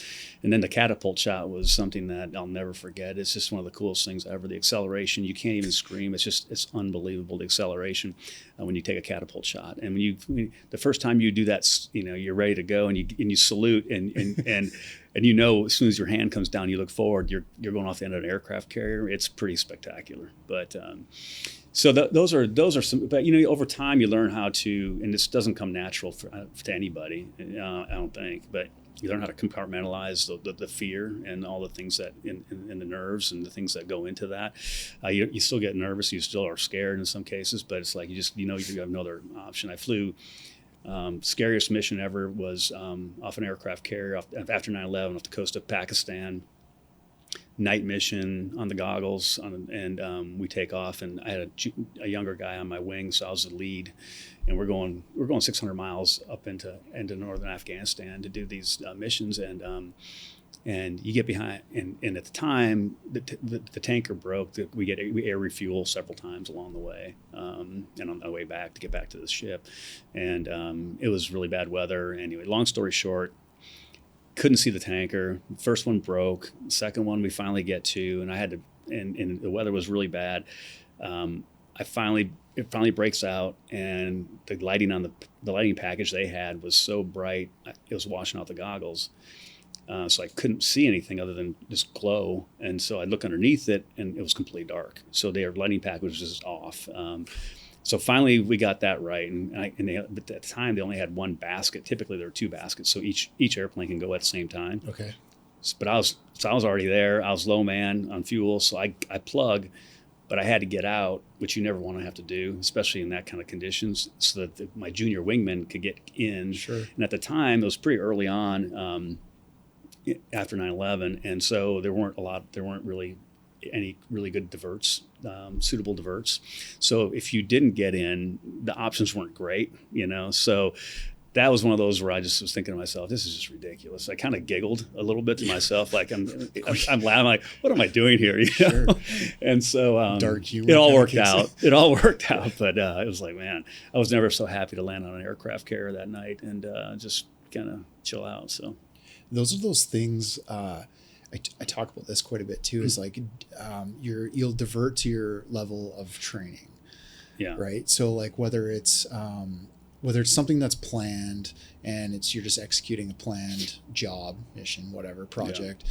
And then the catapult shot was something that I'll never forget. It's just one of the coolest things ever. The acceleration, you can't even scream. It's unbelievable, the acceleration when you take a catapult shot. And when the first time you do that, you're ready to go, and you salute, and as soon as your hand comes down, you look forward, you're going off the end of an aircraft carrier. It's pretty spectacular. But so those are some, but over time you learn how to, and this doesn't come natural to anybody, I don't think, but you learn how to compartmentalize the fear and all the things that in the nerves and the things that go into that. You still get nervous, you still are scared in some cases, but it's like you just you have no other option. I flew. Scariest mission ever was off an aircraft carrier after 9/11 off the coast of Pakistan. Night mission on the goggles, and we take off, and I had a younger guy on my wing, so I was the lead, and we're going 600 miles up into northern Afghanistan to do these missions, and you get behind, and at the time the tanker broke. We air refuel several times along the way, and on the way back to get back to the ship, and it was really bad weather. Anyway, long story short, couldn't see the tanker. First one broke. Second one we finally get to, and I had to, and the weather was really bad. It finally breaks out, and the lighting on the lighting package they had was so bright it was washing out the goggles. So I couldn't see anything other than just glow, and so I look underneath it, and it was completely dark. So their lighting package was just off. So finally we got that right, but at the time they only had one basket. Typically there were two baskets, so each airplane can go at the same time. Okay. But I was already there. I was low man on fuel, so I plug, but I had to get out, which you never want to have to do, especially in that kind of conditions, so that my junior wingman could get in. Sure. And at the time, it was pretty early on, after 9/11, and so there weren't really any really good diverts, suitable diverts. So if you didn't get in, the options weren't great, So that was one of those where I just was thinking to myself, this is just ridiculous. I kind of giggled a little bit to myself, like I'm laughing, like, what am I doing here? Sure. And so dark humor. It all worked out. It all worked out, but it was like, man, I was never so happy to land on an aircraft carrier that night and just kind of chill out. So those are those things. I talk about this quite a bit too. Is like you'll divert to your level of training. Yeah. Right. So like whether it's something that's planned and you're just executing a planned job, mission, whatever project,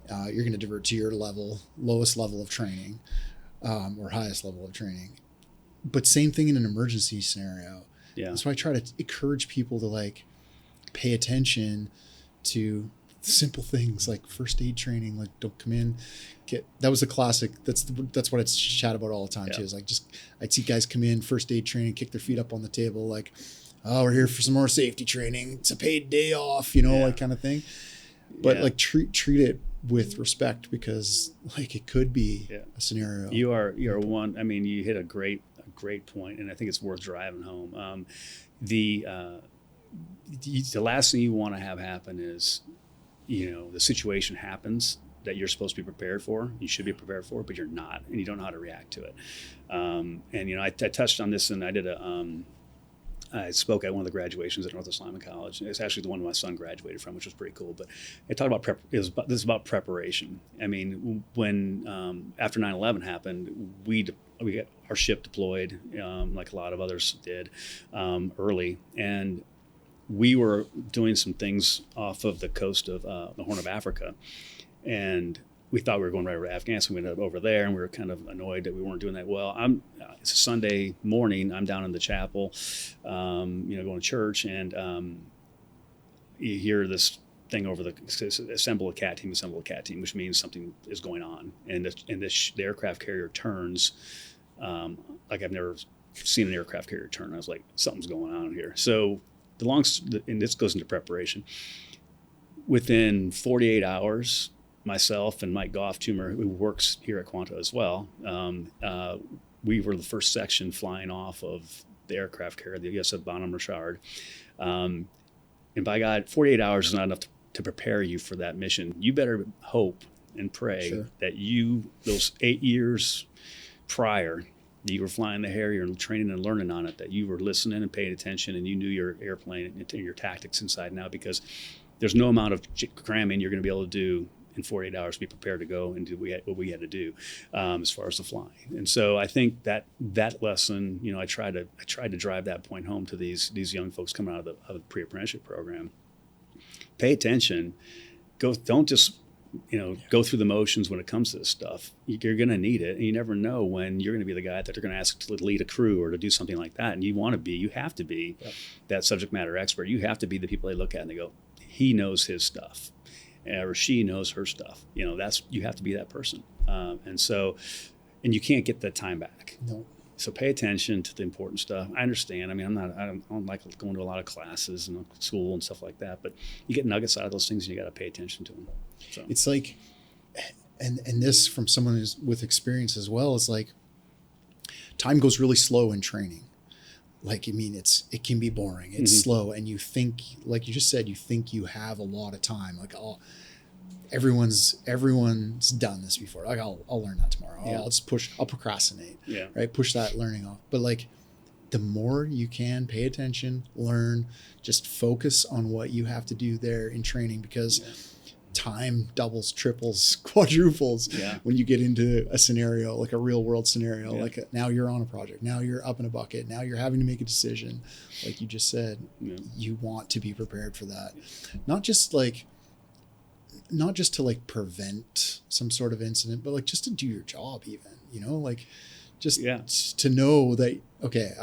you're going to divert to your lowest level of training, or highest level of training. But same thing in an emergency scenario. Yeah. That's why I try to encourage people to like pay attention to simple things like first aid training. Like, don't come in, that was a classic. That's what I chat about all the time too. Is like, I'd see guys come in, first aid training, kick their feet up on the table, like, oh, we're here for some more safety training. It's a paid day off, like kind of thing. But like treat it with respect, because like it could be a scenario. You are one. I mean, you hit a great point, and I think it's worth driving home. The last thing you want to have happen is, the situation happens that you're supposed to be prepared for. You should be prepared for, but you're not, and you don't know how to react to it. I touched on this, and I spoke at one of the graduations at Northwest Lineman College. It's actually the one my son graduated from, which was pretty cool. But I talked about this is about preparation. I mean, when after 9/11 happened, we got our ship deployed, like a lot of others did, early, and we were doing some things off of the coast of the Horn of Africa, and we thought we were going right over to Afghanistan. We ended up over there, and we were kind of annoyed that we weren't doing that well. It's a Sunday morning. I'm down in the chapel, going to church, and you hear this thing over assemble a cat team, which means something is going on. And the aircraft carrier turns like I've never seen an aircraft carrier turn. I was like, something's going on here. So and this goes into preparation. Within 48 hours, myself and Mike Goff-Toomer, who works here at Quanta as well, we were the first section flying off of the aircraft carrier, the USS Bonham Richard. And by God, 48 hours is not enough to prepare you for that mission. You better hope and pray that those 8 years prior, that you were flying the Harrier and training and learning on it, that you were listening and paying attention and you knew your airplane and your tactics inside and out, because there's no amount of cramming you're going to be able to do in 48 hours to be prepared to go and do what we had to do as far as the flying. And so I think that lesson, I tried to drive that point home to these young folks coming out of the pre-apprenticeship program. Pay attention. Don't just go through the motions when it comes to this stuff. You're going to need it, and you never know when you're going to be the guy that they're going to ask to lead a crew or to do something like that. And you have to be that subject matter expert. You have to be the people they look at and they go, he knows his stuff, or she knows her stuff. You have to be that person. And you can't get that time back. No. So pay attention to the important stuff. I understand. I mean, I don't like going to a lot of classes and school and stuff like that, but you get nuggets out of those things and you got to pay attention to them. So. It's like, and this from someone who's with experience as well, is like time goes really slow in training. Like, I mean, it can be boring. It's slow. And you think, like you just said, you have a lot of time. Like, everyone's done this before. Like, I'll learn that tomorrow. Yeah. I'll procrastinate. Yeah. Right. Push that learning off. But like, the more you can pay attention, learn, just focus on what you have to do there in training, because time doubles, triples, quadruples when you get into a scenario, like a real world scenario. Like now you're on a project, now you're up in a bucket, now you're having to make a decision. Like you just said, you want to be prepared for that. Not just to like prevent some sort of incident, but like just to do your job even, like just to know that, okay,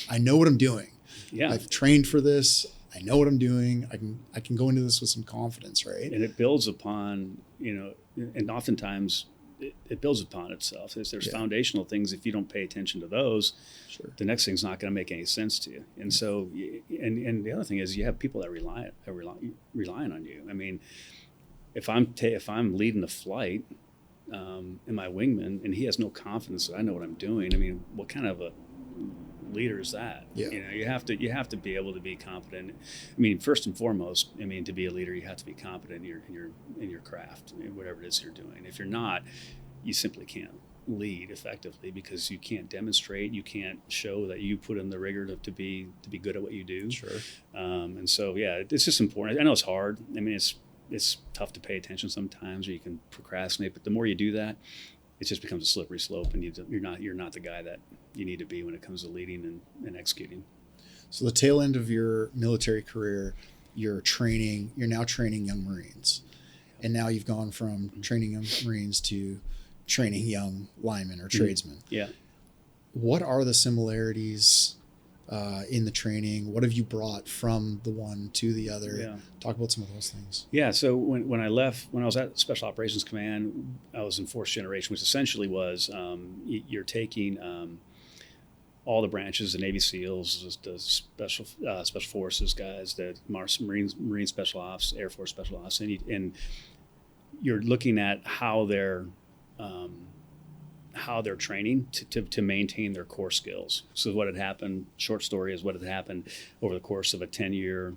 I know what I'm doing. Yeah. I've trained for this. I know what I'm doing. I can go into this with some confidence, right? And it builds upon, and oftentimes it builds upon itself. There's foundational things. If you don't pay attention to those, the next thing's not going to make any sense to you. And so, and the other thing is you have people that relying on you. I mean, if I'm leading the flight, and my wingman, and he has no confidence that I know what I'm doing, I mean, what kind of a leader is that? You have to be able to be competent. I mean, first and foremost, to be a leader, you have to be competent in your craft, whatever it is you're doing. If you're not, you simply can't lead effectively, because you can't demonstrate, you can't show that you put in the rigor to be good at what you do. And so it's just important. I know it's hard. I mean, it's tough to pay attention sometimes, or you can procrastinate, but the more you do that, it just becomes a slippery slope, and you're not the guy that you need to be when it comes to leading and executing. So the tail end of your military career, you're now training young Marines, and now you've gone from training young Marines to training young linemen or tradesmen. Yeah. What are the similarities in the training? What have you brought from the one to the other? Yeah. Talk about some of those things. Yeah. So when I was at Special Operations Command, I was in fourth generation, which essentially was you're taking all the branches, the Navy SEALs, the special forces guys, the Marine Special Ops, Air Force Special Ops, and you're looking at how they're training to maintain their core skills. So what had happened, short story, is what had happened over the course of a 10-year,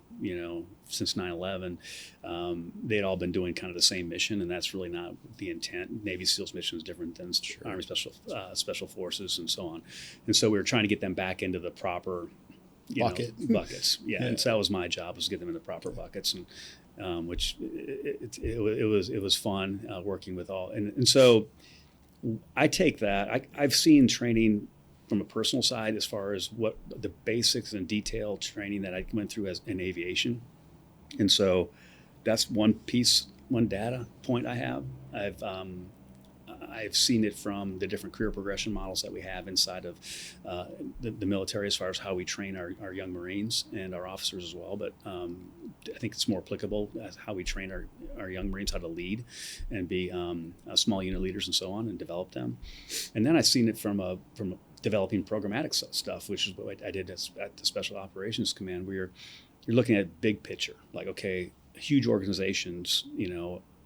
since 9/11, they'd all been doing kind of the same mission, and that's really not the intent. Navy SEALs mission is different than Army Special Forces and so on. And so we were trying to get them back into the proper buckets. Yeah. And so that was my job, was to get them in the proper buckets, and which it was fun working with all. And so I take that. I've seen training from a personal side as far as what the basics and detailed training that I went through as in aviation. And so that's one data point I have. I've seen it from the different career progression models that we have inside of the military, as far as how we train our young Marines and our officers as well. But I think it's more applicable as how we train our young Marines how to lead and be small unit leaders and so on, and develop them. And then I've seen it from developing programmatic stuff, which is what I did at the Special Operations Command, where you're looking at big picture, like, okay, huge organizations,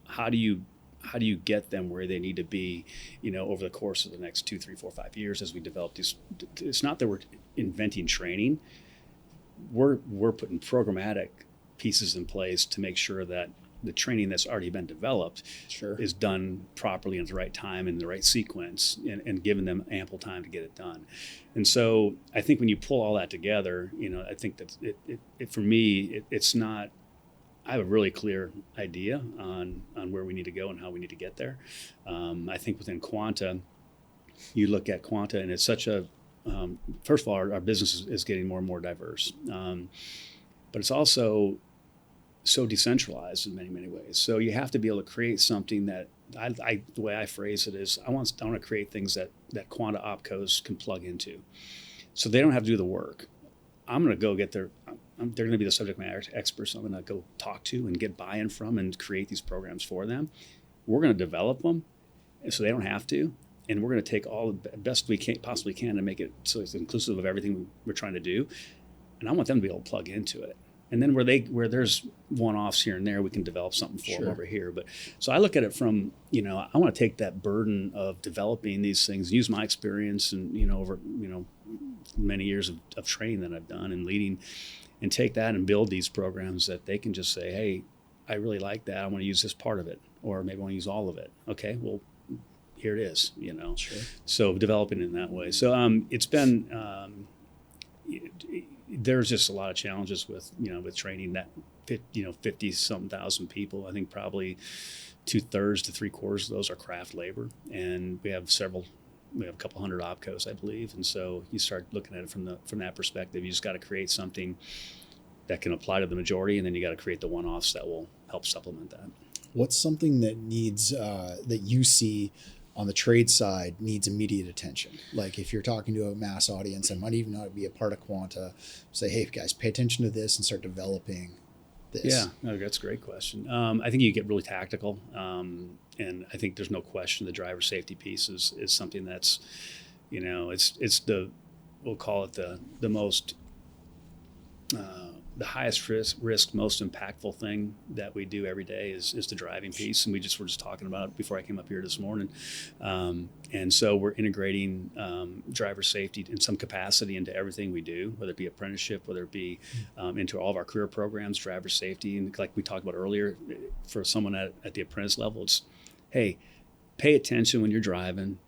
how do you get them where they need to be, over the course of the next 2, 3, 4, 5 years as we develop these. It's not that we're inventing training. We're putting programmatic pieces in place to make sure that the training that's already been developed is done properly at the right time in the right sequence, and giving them ample time to get it done. And so I think when you pull all that together, I think that it for me, it's not, I have a really clear idea on where we need to go and how we need to get there. I think within Quanta, you look at Quanta, and it's such a, first of all, our business is getting more and more diverse. But it's also so decentralized in many, many ways. So you have to be able to create something that, the way I phrase it is, I want to create things that Quanta opcos can plug into. So they don't have to do the work. I'm going to go get they're going to be the subject matter experts I'm going to go talk to and get buy-in from and create these programs for them. We're going to develop them so they don't have to. And we're going to take all the best we possibly can to make it so it's inclusive of everything we're trying to do. And I want them to be able to plug into it. And then where there's one-offs here and there, we can develop something for them over here. But so I look at it from, I want to take that burden of developing these things, use my experience and, over, many years of training that I've done and leading, and take that and build these programs that they can just say, hey, I really like that. I want to use this part of it, or maybe I want to use all of it. Okay, well, here it is, So developing it in that way. So it's been, there's just a lot of challenges with training that 50-something thousand people. I think probably 2/3 to 3/4 of those are craft labor, and we have a couple hundred opcos, I believe. And so you start looking at it from that perspective. You just got to create something that can apply to the majority, and then you got to create the one-offs that will help supplement that. What's something that needs that you see on the trade side needs immediate attention? Like if you're talking to a mass audience, I might even not be a part of Quanta, say, hey guys, pay attention to this and start developing this. Yeah, no, that's a great question. I think you get really tactical. And I think there's no question the driver safety piece is something that's, it's we'll call it the most, the highest risk, most impactful thing that we do every day is the driving piece. And were just talking about it before I came up here this morning. And so we're integrating driver safety in some capacity into everything we do, whether it be apprenticeship, whether it be into all of our career programs, driver safety. And like we talked about earlier, for someone at the apprentice level, it's, hey, pay attention when you're driving.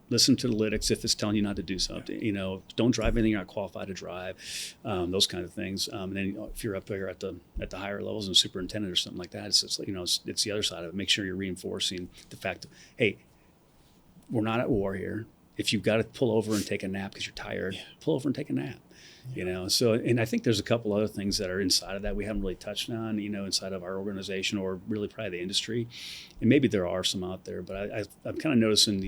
Listen to the lyrics if it's telling you not to do something. Don't drive anything you're not qualified to drive. Those kind of things. And then if you're up there at the higher levels and superintendent or something like that, it's the other side of it. Make sure you're reinforcing the fact that, hey, we're not at war here. If you've got to pull over and take a nap because you're tired, pull over and take a nap. So, and I think there's a couple other things that are inside of that we haven't really touched on, inside of our organization or really probably the industry. And maybe there are some out there, but I'm kind of noticing,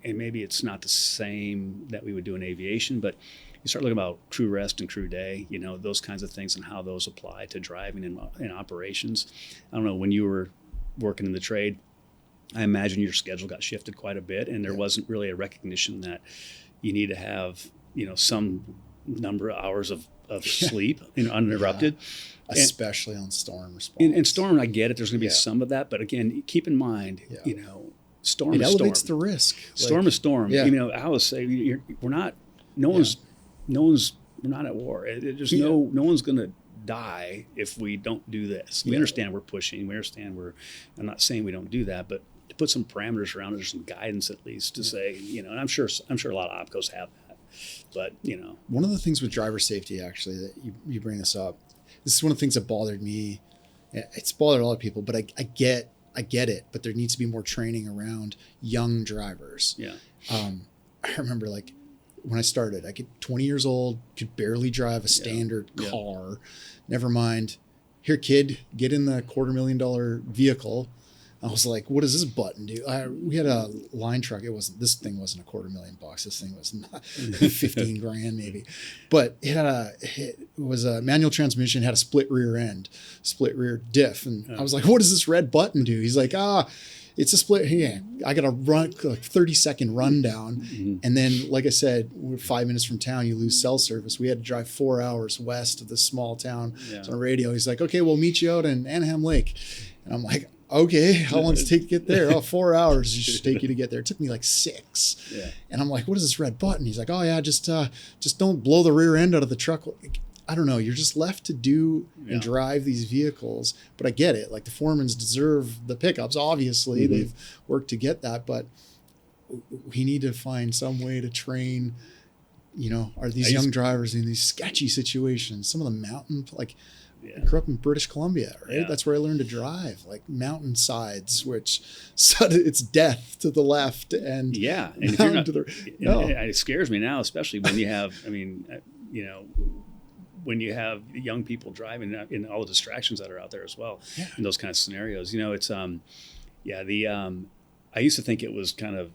and maybe it's not the same that we would do in aviation, but you start looking about crew rest and crew day, those kinds of things and how those apply to driving and operations. I don't know, when you were working in the trade, I imagine your schedule got shifted quite a bit, and there wasn't really a recognition that you need to have, some number of hours of sleep, uninterrupted. Especially on storm response. And storm, I get it. There's going to be some of that, but again, keep in mind, storm it is storm. elevates the risk. Storm is storm. Yeah. I always say we're not. We're not at war. There's no one's going to die if we don't do this. We understand we're pushing. We understand I'm not saying we don't do that, but to put some parameters around it, or some guidance at least to say, and I'm sure a lot of opcos have that. But one of the things with driver safety, actually, that you bring this up, this is one of the things that bothered me. It's bothered a lot of people, but I get it, but there needs to be more training around young drivers. Yeah. I remember when I started, I get 20 years old, could barely drive a standard car. Never mind, here kid, get in the $250,000 vehicle. I was like, what does this button do? We had a line truck. This thing wasn't $250,000. This thing was not 15 grand maybe, but it was a manual transmission, had a split rear diff. And I was like, what does this red button do? He's like, it's a split. Yeah, I got to run like 30-second rundown. Mm-hmm. And then, like I said, we're 5 minutes from town, you lose cell service. We had to drive 4 hours west of this small town. Yeah. So on the radio, he's like, okay, we'll meet you out in Anaheim Lake. And I'm like, okay, how long does it take to get there? 4 hours it should take you to get there. It took me like 6. Yeah. And I'm like, what is this red button? He's like, oh yeah, just don't blow the rear end out of the truck. I don't know. You're just left to do and drive these vehicles. But I get it. Like the Foremans deserve the pickups. Obviously, mm-hmm. They've worked to get that. But we need to find some way to train, are these young drivers in these sketchy situations. Some of the mountain, like I grew up in British Columbia, right? Yeah. That's where I learned to drive, like mountainsides, which it's death to the left and and if you're not, to the it scares me now, especially when you have, when you have young people driving in all the distractions that are out there as well, in those kind of scenarios. It's I used to think it was kind of,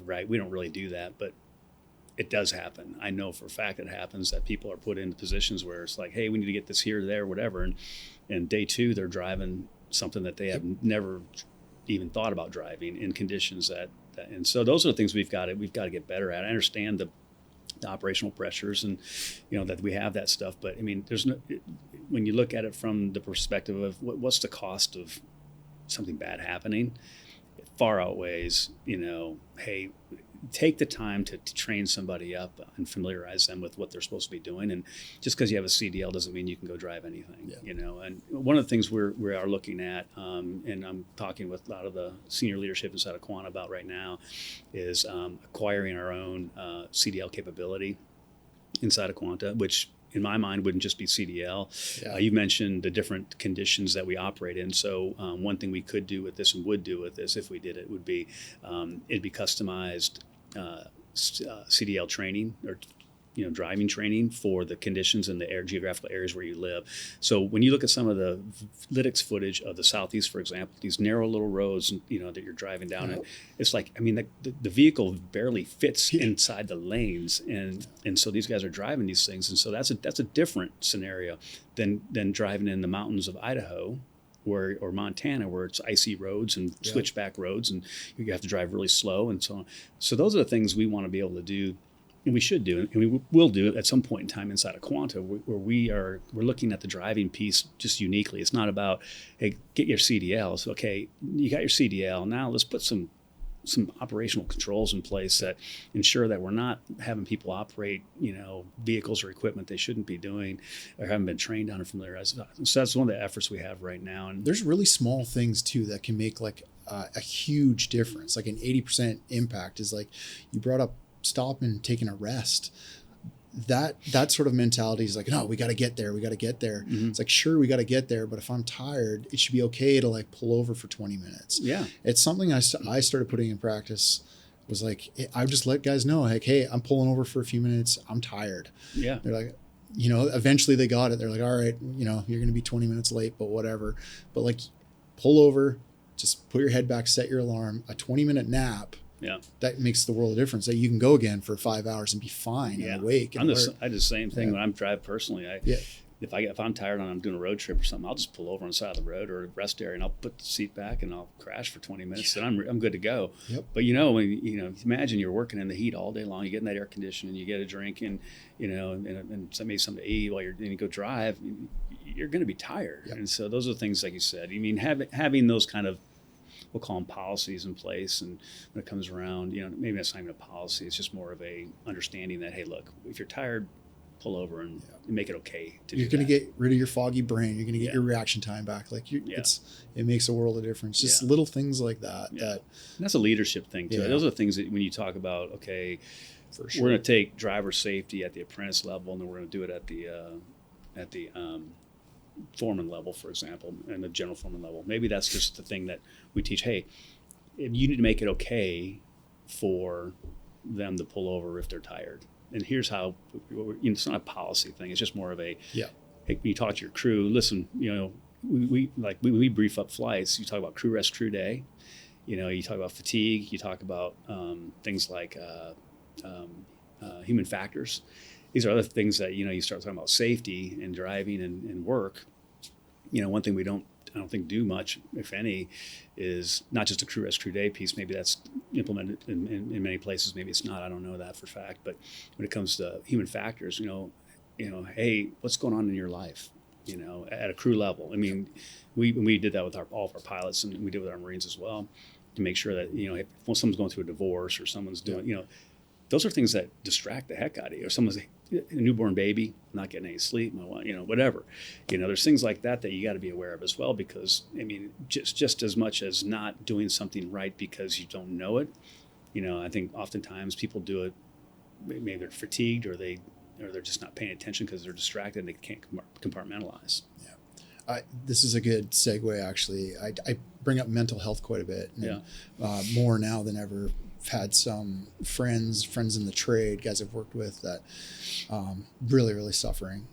right, we don't really do that, but it does happen. I know for a fact it happens, that people are put into positions where it's like, hey, we need to get this here, there, whatever. And day 2, they're driving something that they have never even thought about driving in conditions that and so those are the things we've got to get better at. I understand the operational pressures and, that we have that stuff. But I mean, when you look at it from the perspective of what's the cost of something bad happening, it far outweighs, hey, take the time to train somebody up and familiarize them with what they're supposed to be doing. And just because you have a CDL doesn't mean you can go drive anything, And one of the things we are looking at, and I'm talking with a lot of the senior leadership inside of Quanta about right now, is acquiring our own CDL capability inside of Quanta, which in my mind wouldn't just be CDL. Yeah. You mentioned the different conditions that we operate in. So one thing we could do with this and would do with this if we did it would be it'd be customized CDL training or driving training for the conditions in the geographical areas where you live. So when you look at some of the lytics footage of the Southeast, for example, these narrow little roads, that you're driving down, and it's like, I mean, the vehicle barely fits inside the lanes, and so these guys are driving these things, and so that's a different scenario than driving in the mountains of Idaho, or Montana, where it's icy roads and switchback roads, and you have to drive really slow and so on. So those are the things we want to be able to do. And we should do, and we will do it at some point in time inside of Quanta, where we're looking at the driving piece just uniquely. It's not about, hey, get your CDL. So, okay, you got your CDL. Now let's put some operational controls in place that ensure that we're not having people operate, vehicles or equipment they shouldn't be doing or haven't been trained on or familiarized. So that's one of the efforts we have right now. And there's really small things too that can make like a huge difference. Like an 80% impact is like you brought up stopping and taking a rest. That sort of mentality is like, no, we got to get there. Mm-hmm. It's like, sure, we got to get there, but if I'm tired, it should be okay to like pull over for 20 minutes. Yeah. It's something I started putting in practice. Was like, I just let guys know, like, hey, I'm pulling over for a few minutes. I'm tired. Yeah. They're like, eventually they got it. They're like, all right, you're going to be 20 minutes late, but whatever. But like, pull over, just put your head back, set your alarm, a 20-minute nap. Yeah, that makes the world of difference. That you can go again for 5 hours and be fine and awake. And I do the same thing when I'm driving personally. If I'm tired and I'm doing a road trip or something, I'll just pull over on the side of the road or a rest area, and I'll put the seat back and I'll crash for 20 minutes, and I'm good to go. Yep. But when imagine you're working in the heat all day long, you get in that air conditioning, you get a drink, and and maybe something to eat while you go drive, you're going to be tired. Yep. And so those are the things, like you said. I mean, having those kind of, we'll call them policies in place, and when it comes around, maybe that's not even a policy. It's just more of a understanding that, hey, look, if you're tired, pull over and make it okay to do that. You're going to get rid of your foggy brain. You're going to get your reaction time back. Like it makes a world of difference. Just little things like that. And that's a leadership thing too. Those are the things that when you talk about, okay, for sure, we're going to take driver safety at the apprentice level, and then we're going to do it at the foreman level, for example, and the general foreman level. Maybe that's just the thing that we teach. Hey, you need to make it okay for them to pull over if they're tired. And here's how. It's not a policy thing. It's just more of a. Yeah. Hey, you talk to your crew. Listen, we brief up flights. You talk about crew rest, crew day. You talk about fatigue. You talk about things like human factors. These are other things that you start talking about safety and driving and work. One thing I don't think do much, if any, is not just a crew rest, crew day piece. Maybe that's implemented in many places. Maybe it's not. I don't know that for a fact. But when it comes to human factors, hey, what's going on in your life? At a crew level. I mean, we did that with all of our pilots, and we did with our Marines as well, to make sure that if someone's going through a divorce or someone's doing, those are things that distract the heck out of you. Or someone's a newborn baby, not getting any sleep, whatever. There's things like that you got to be aware of as well, because just as much as not doing something right because you don't know it. I think oftentimes people do it. Maybe they're fatigued, or they're just not paying attention because they're distracted and they can't compartmentalize. Yeah. This is a good segue, actually. I bring up mental health quite a bit. And, more now than ever. I've had some friends in the trade, guys I've worked with that really, really suffering.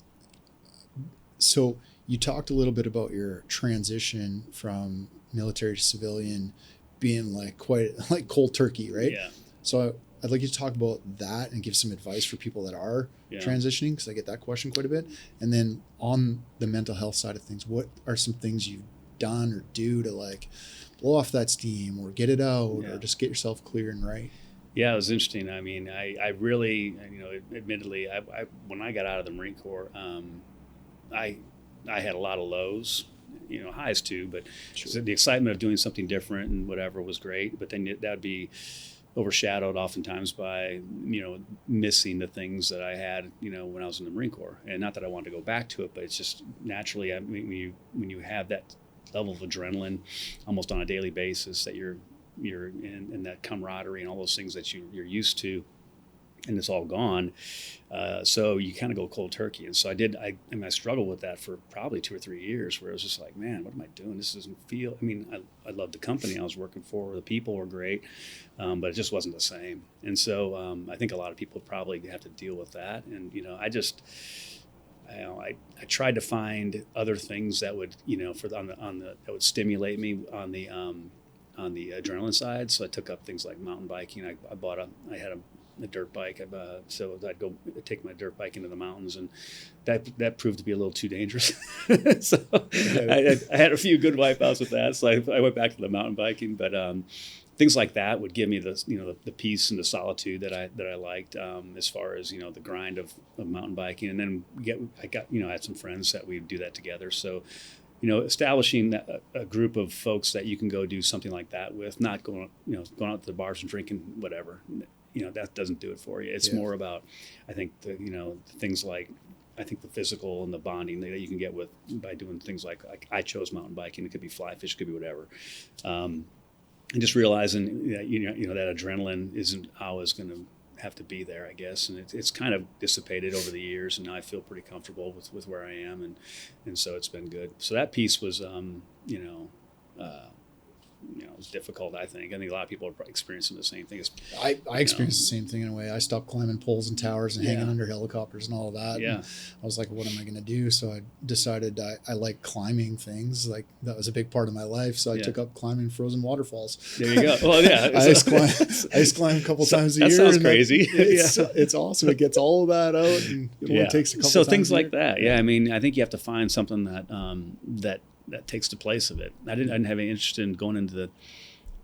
So you talked a little bit about your transition from military to civilian being quite cold turkey, right? Yeah. So I'd like you to talk about that and give some advice for people that are transitioning, because I get that question quite a bit. And then on the mental health side of things, what are some things you've done or do to blow off that steam or get it out or just get yourself clear and right? Yeah, it was interesting. I mean, I really, admittedly, I when I got out of the Marine Corps, I had a lot of lows, highs too, but sure. The excitement of doing something different and whatever was great. But then that would be overshadowed oftentimes by, missing the things that I had, when I was in the Marine Corps. And not that I wanted to go back to it, but it's just naturally, when you have that level of adrenaline almost on a daily basis, that you're in that camaraderie and all those things that you're used to, and it's all gone. So you kind of go cold turkey. And so I struggled with that for probably 2 or 3 years, where it was just like, man, what am I doing? This doesn't feel, I loved the company I was working for. The people were great, but it just wasn't the same. And so I think a lot of people probably have to deal with that. And, I tried to find other things that would, that would stimulate me on the adrenaline side. So I took up things like mountain biking. I had a dirt bike, so I'd go take my dirt bike into the mountains, and that proved to be a little too dangerous. So I had a few good wipeouts with that. So I went back to the mountain biking, but things like that would give me the peace and the solitude that I liked, as far as the grind of mountain biking. And then I had some friends that we'd do that together. So establishing a group of folks that you can go do something like that with, not going out to the bars and drinking whatever. That doesn't do it for you. It's more about, I think, things like, I think the physical and the bonding that you can get by doing things like I chose mountain biking. It could be fly fish, it could be whatever. And just realizing that, that adrenaline isn't always going to have to be there, I guess. And it's kind of dissipated over the years, and now I feel pretty comfortable with where I am. And so it's been good. So that piece was, it was difficult. I think a lot of people are experiencing the same thing. I experienced the same thing in a way. I stopped climbing poles and towers and hanging under helicopters and all of that. Yeah. And I was like, what am I going to do? So I decided I like climbing things. Like, that was a big part of my life. So I took up climbing frozen waterfalls. There you go. Well, yeah. I ice climb a couple times a year. That sounds crazy. It's awesome. It gets all of that out, and it only takes a couple times. So things like that. Yeah. I think you have to find something that takes the place of it. I didn't have any interest in going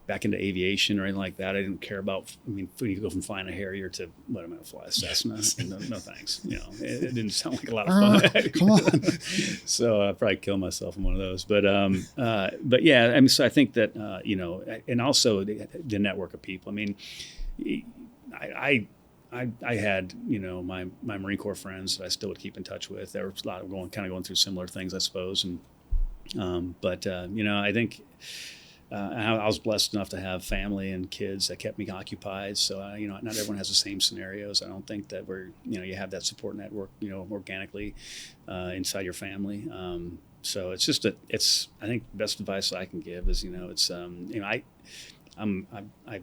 back into aviation or anything like that. I didn't care about, when you go from flying a Harrier to, what am I going to fly, a Cessna? No thanks. It didn't sound like a lot of fun. Come on. So I'd probably kill myself in one of those. But yeah, so I think that, and also the network of people. I had, my Marine Corps friends that I still would keep in touch with. There was a lot of going through similar things, I suppose. And, I think I was blessed enough to have family and kids that kept me occupied. So, not everyone has the same scenarios. I don't think that you have that support network, organically inside your family. So it's just I think the best advice I can give is, I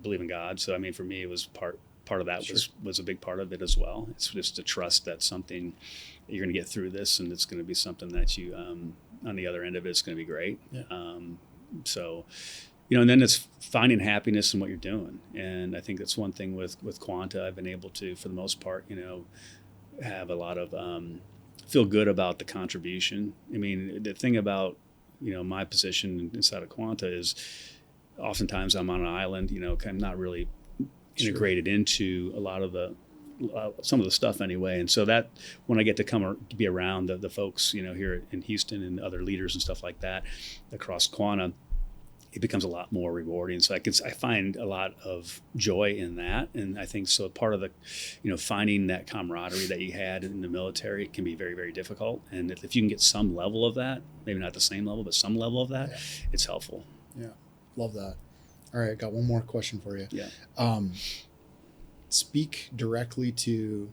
believe in God. So, for me, it was part of that was a big part of it as well. It's just to trust that you're going to get through this, and it's going to be something that you, on the other end of it, it's going to be great. Yeah. So, and then it's finding happiness in what you're doing. And I think that's one thing with Quanta. I've been able to, for the most part, have a lot of feel good about the contribution. I mean, the thing about my position inside of Quanta is oftentimes I'm on an island, kind of not really integrated into a lot of some of the stuff anyway. And so that when I get to come be around the folks, here in Houston and other leaders and stuff like that across Quanta, it becomes a lot more rewarding. So I find a lot of joy in that. And I think so part of the, finding that camaraderie that you had in the military can be very, very difficult. And if you can get some level of that, maybe not the same level, but some level of that, it's helpful. Yeah. Love that. All right. Got one more question for you. Yeah. Speak directly to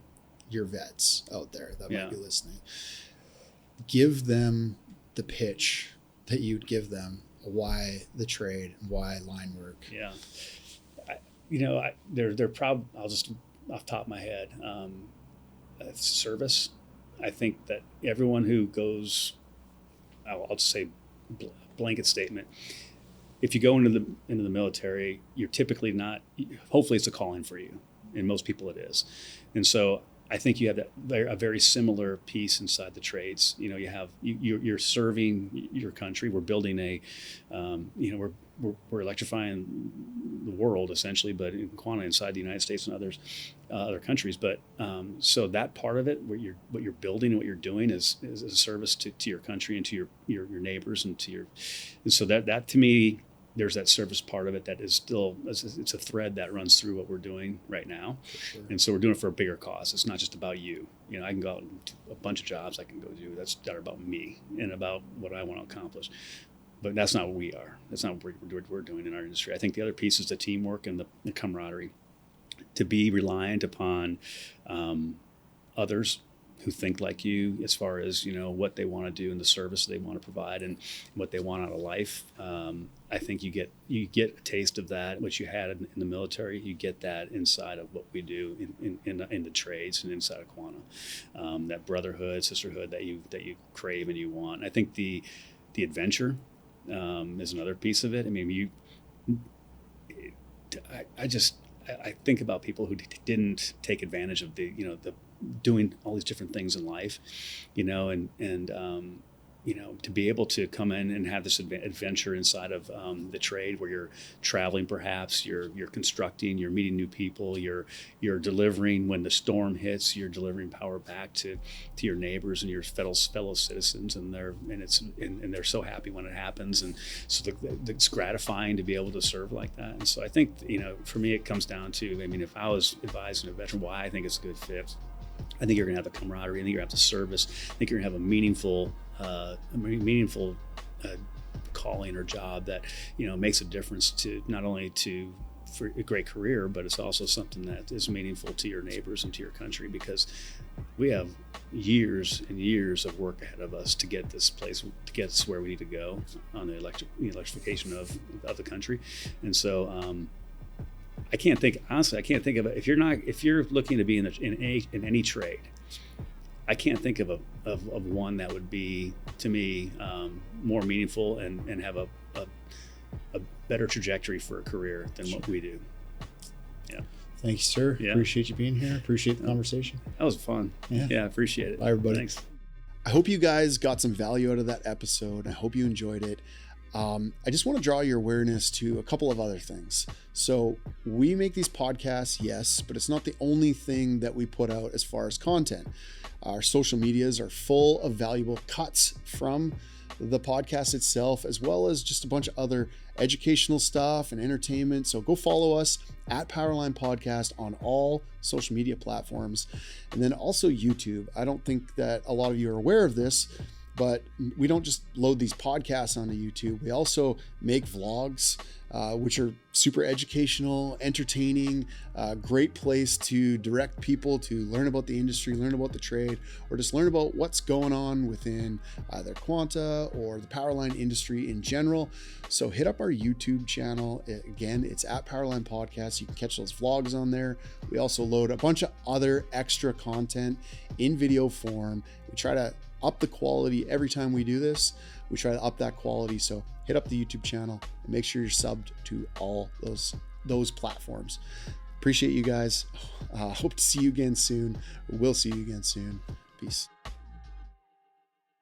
your vets out there that might be listening. Give them the pitch that you'd give them. Why the trade, why line work? Yeah. They're probably, I'll just off the top of my head, service. I think that everyone who goes, I'll just say blanket statement. If you go into the military, you're typically not, hopefully it's a calling for you. And most people it is. And so I think you have a very similar piece inside the trades. You're serving your country. We're building we're electrifying the world essentially, but in Quanta inside the United States and other countries. But so that part of it, what you're building and what you're doing is a service to your country and to your neighbors and so that to me, there's that service part of it that is still, it's a thread that runs through what we're doing right now. Sure. And so we're doing it for a bigger cause. It's not just about you. I can go out and do a bunch of jobs I can go do that are about me and about what I want to accomplish. But that's not what we are. That's not what we're doing in our industry. I think the other piece is the teamwork and the camaraderie. To be reliant upon others who think like you as far as, what they want to do and the service they want to provide and what they want out of life. I think you get a taste of that, which you had in the military. You get that inside of what we do in the trades and inside of Quanta. That brotherhood, sisterhood that you crave and you want. I think the adventure is another piece of it. I mean, I think about people who didn't take advantage of the doing all these different things in life, and to be able to come in and have this adventure inside of the trade where you're traveling, perhaps you're constructing, you're meeting new people, you're delivering when the storm hits, you're delivering power back to your neighbors and your fellow citizens, and they're so happy when it happens, and so it's gratifying to be able to serve like that. And so I think for me it comes down to, if I was advising a veteran why I think it's a good fit, I think you're going to have the camaraderie. I think you're going to have the service. I think you're going to have a meaningful calling or job that makes a difference to not only for a great career, but it's also something that is meaningful to your neighbors and to your country, because we have years and years of work ahead of us to get this place, to get us where we need to go on the electrification of the country. And so I can't think of it. If you're looking to be in any trade, I can't think of one that would be, to me, more meaningful and have a better trajectory for a career than what we do. Yeah. Thank you, sir. Yeah. Appreciate you being here. Appreciate the conversation. That was fun. Yeah, appreciate it. Bye, everybody. Thanks. I hope you guys got some value out of that episode. I hope you enjoyed it. I just want to draw your awareness to a couple of other things. So we make these podcasts, yes, but it's not the only thing that we put out as far as content. Our social medias are full of valuable cuts from the podcast itself, as well as just a bunch of other educational stuff and entertainment. So go follow us at Powerline Podcast on all social media platforms. And then also YouTube. I don't think that a lot of you are aware of this, but we don't just load these podcasts onto YouTube. We also make vlogs, which are super educational, entertaining, great place to direct people to learn about the industry, learn about the trade, or just learn about what's going on within either Quanta or the Powerline industry in general. So hit up our YouTube channel. Again, it's at Powerline Podcast. You can catch those vlogs on there. We also load a bunch of other extra content in video form. We try to up the quality every time we do this. We try to up that quality. So hit up the YouTube channel and make sure you're subbed to all those platforms. Appreciate you guys. Hope to see you again soon. We'll see you again soon. Peace.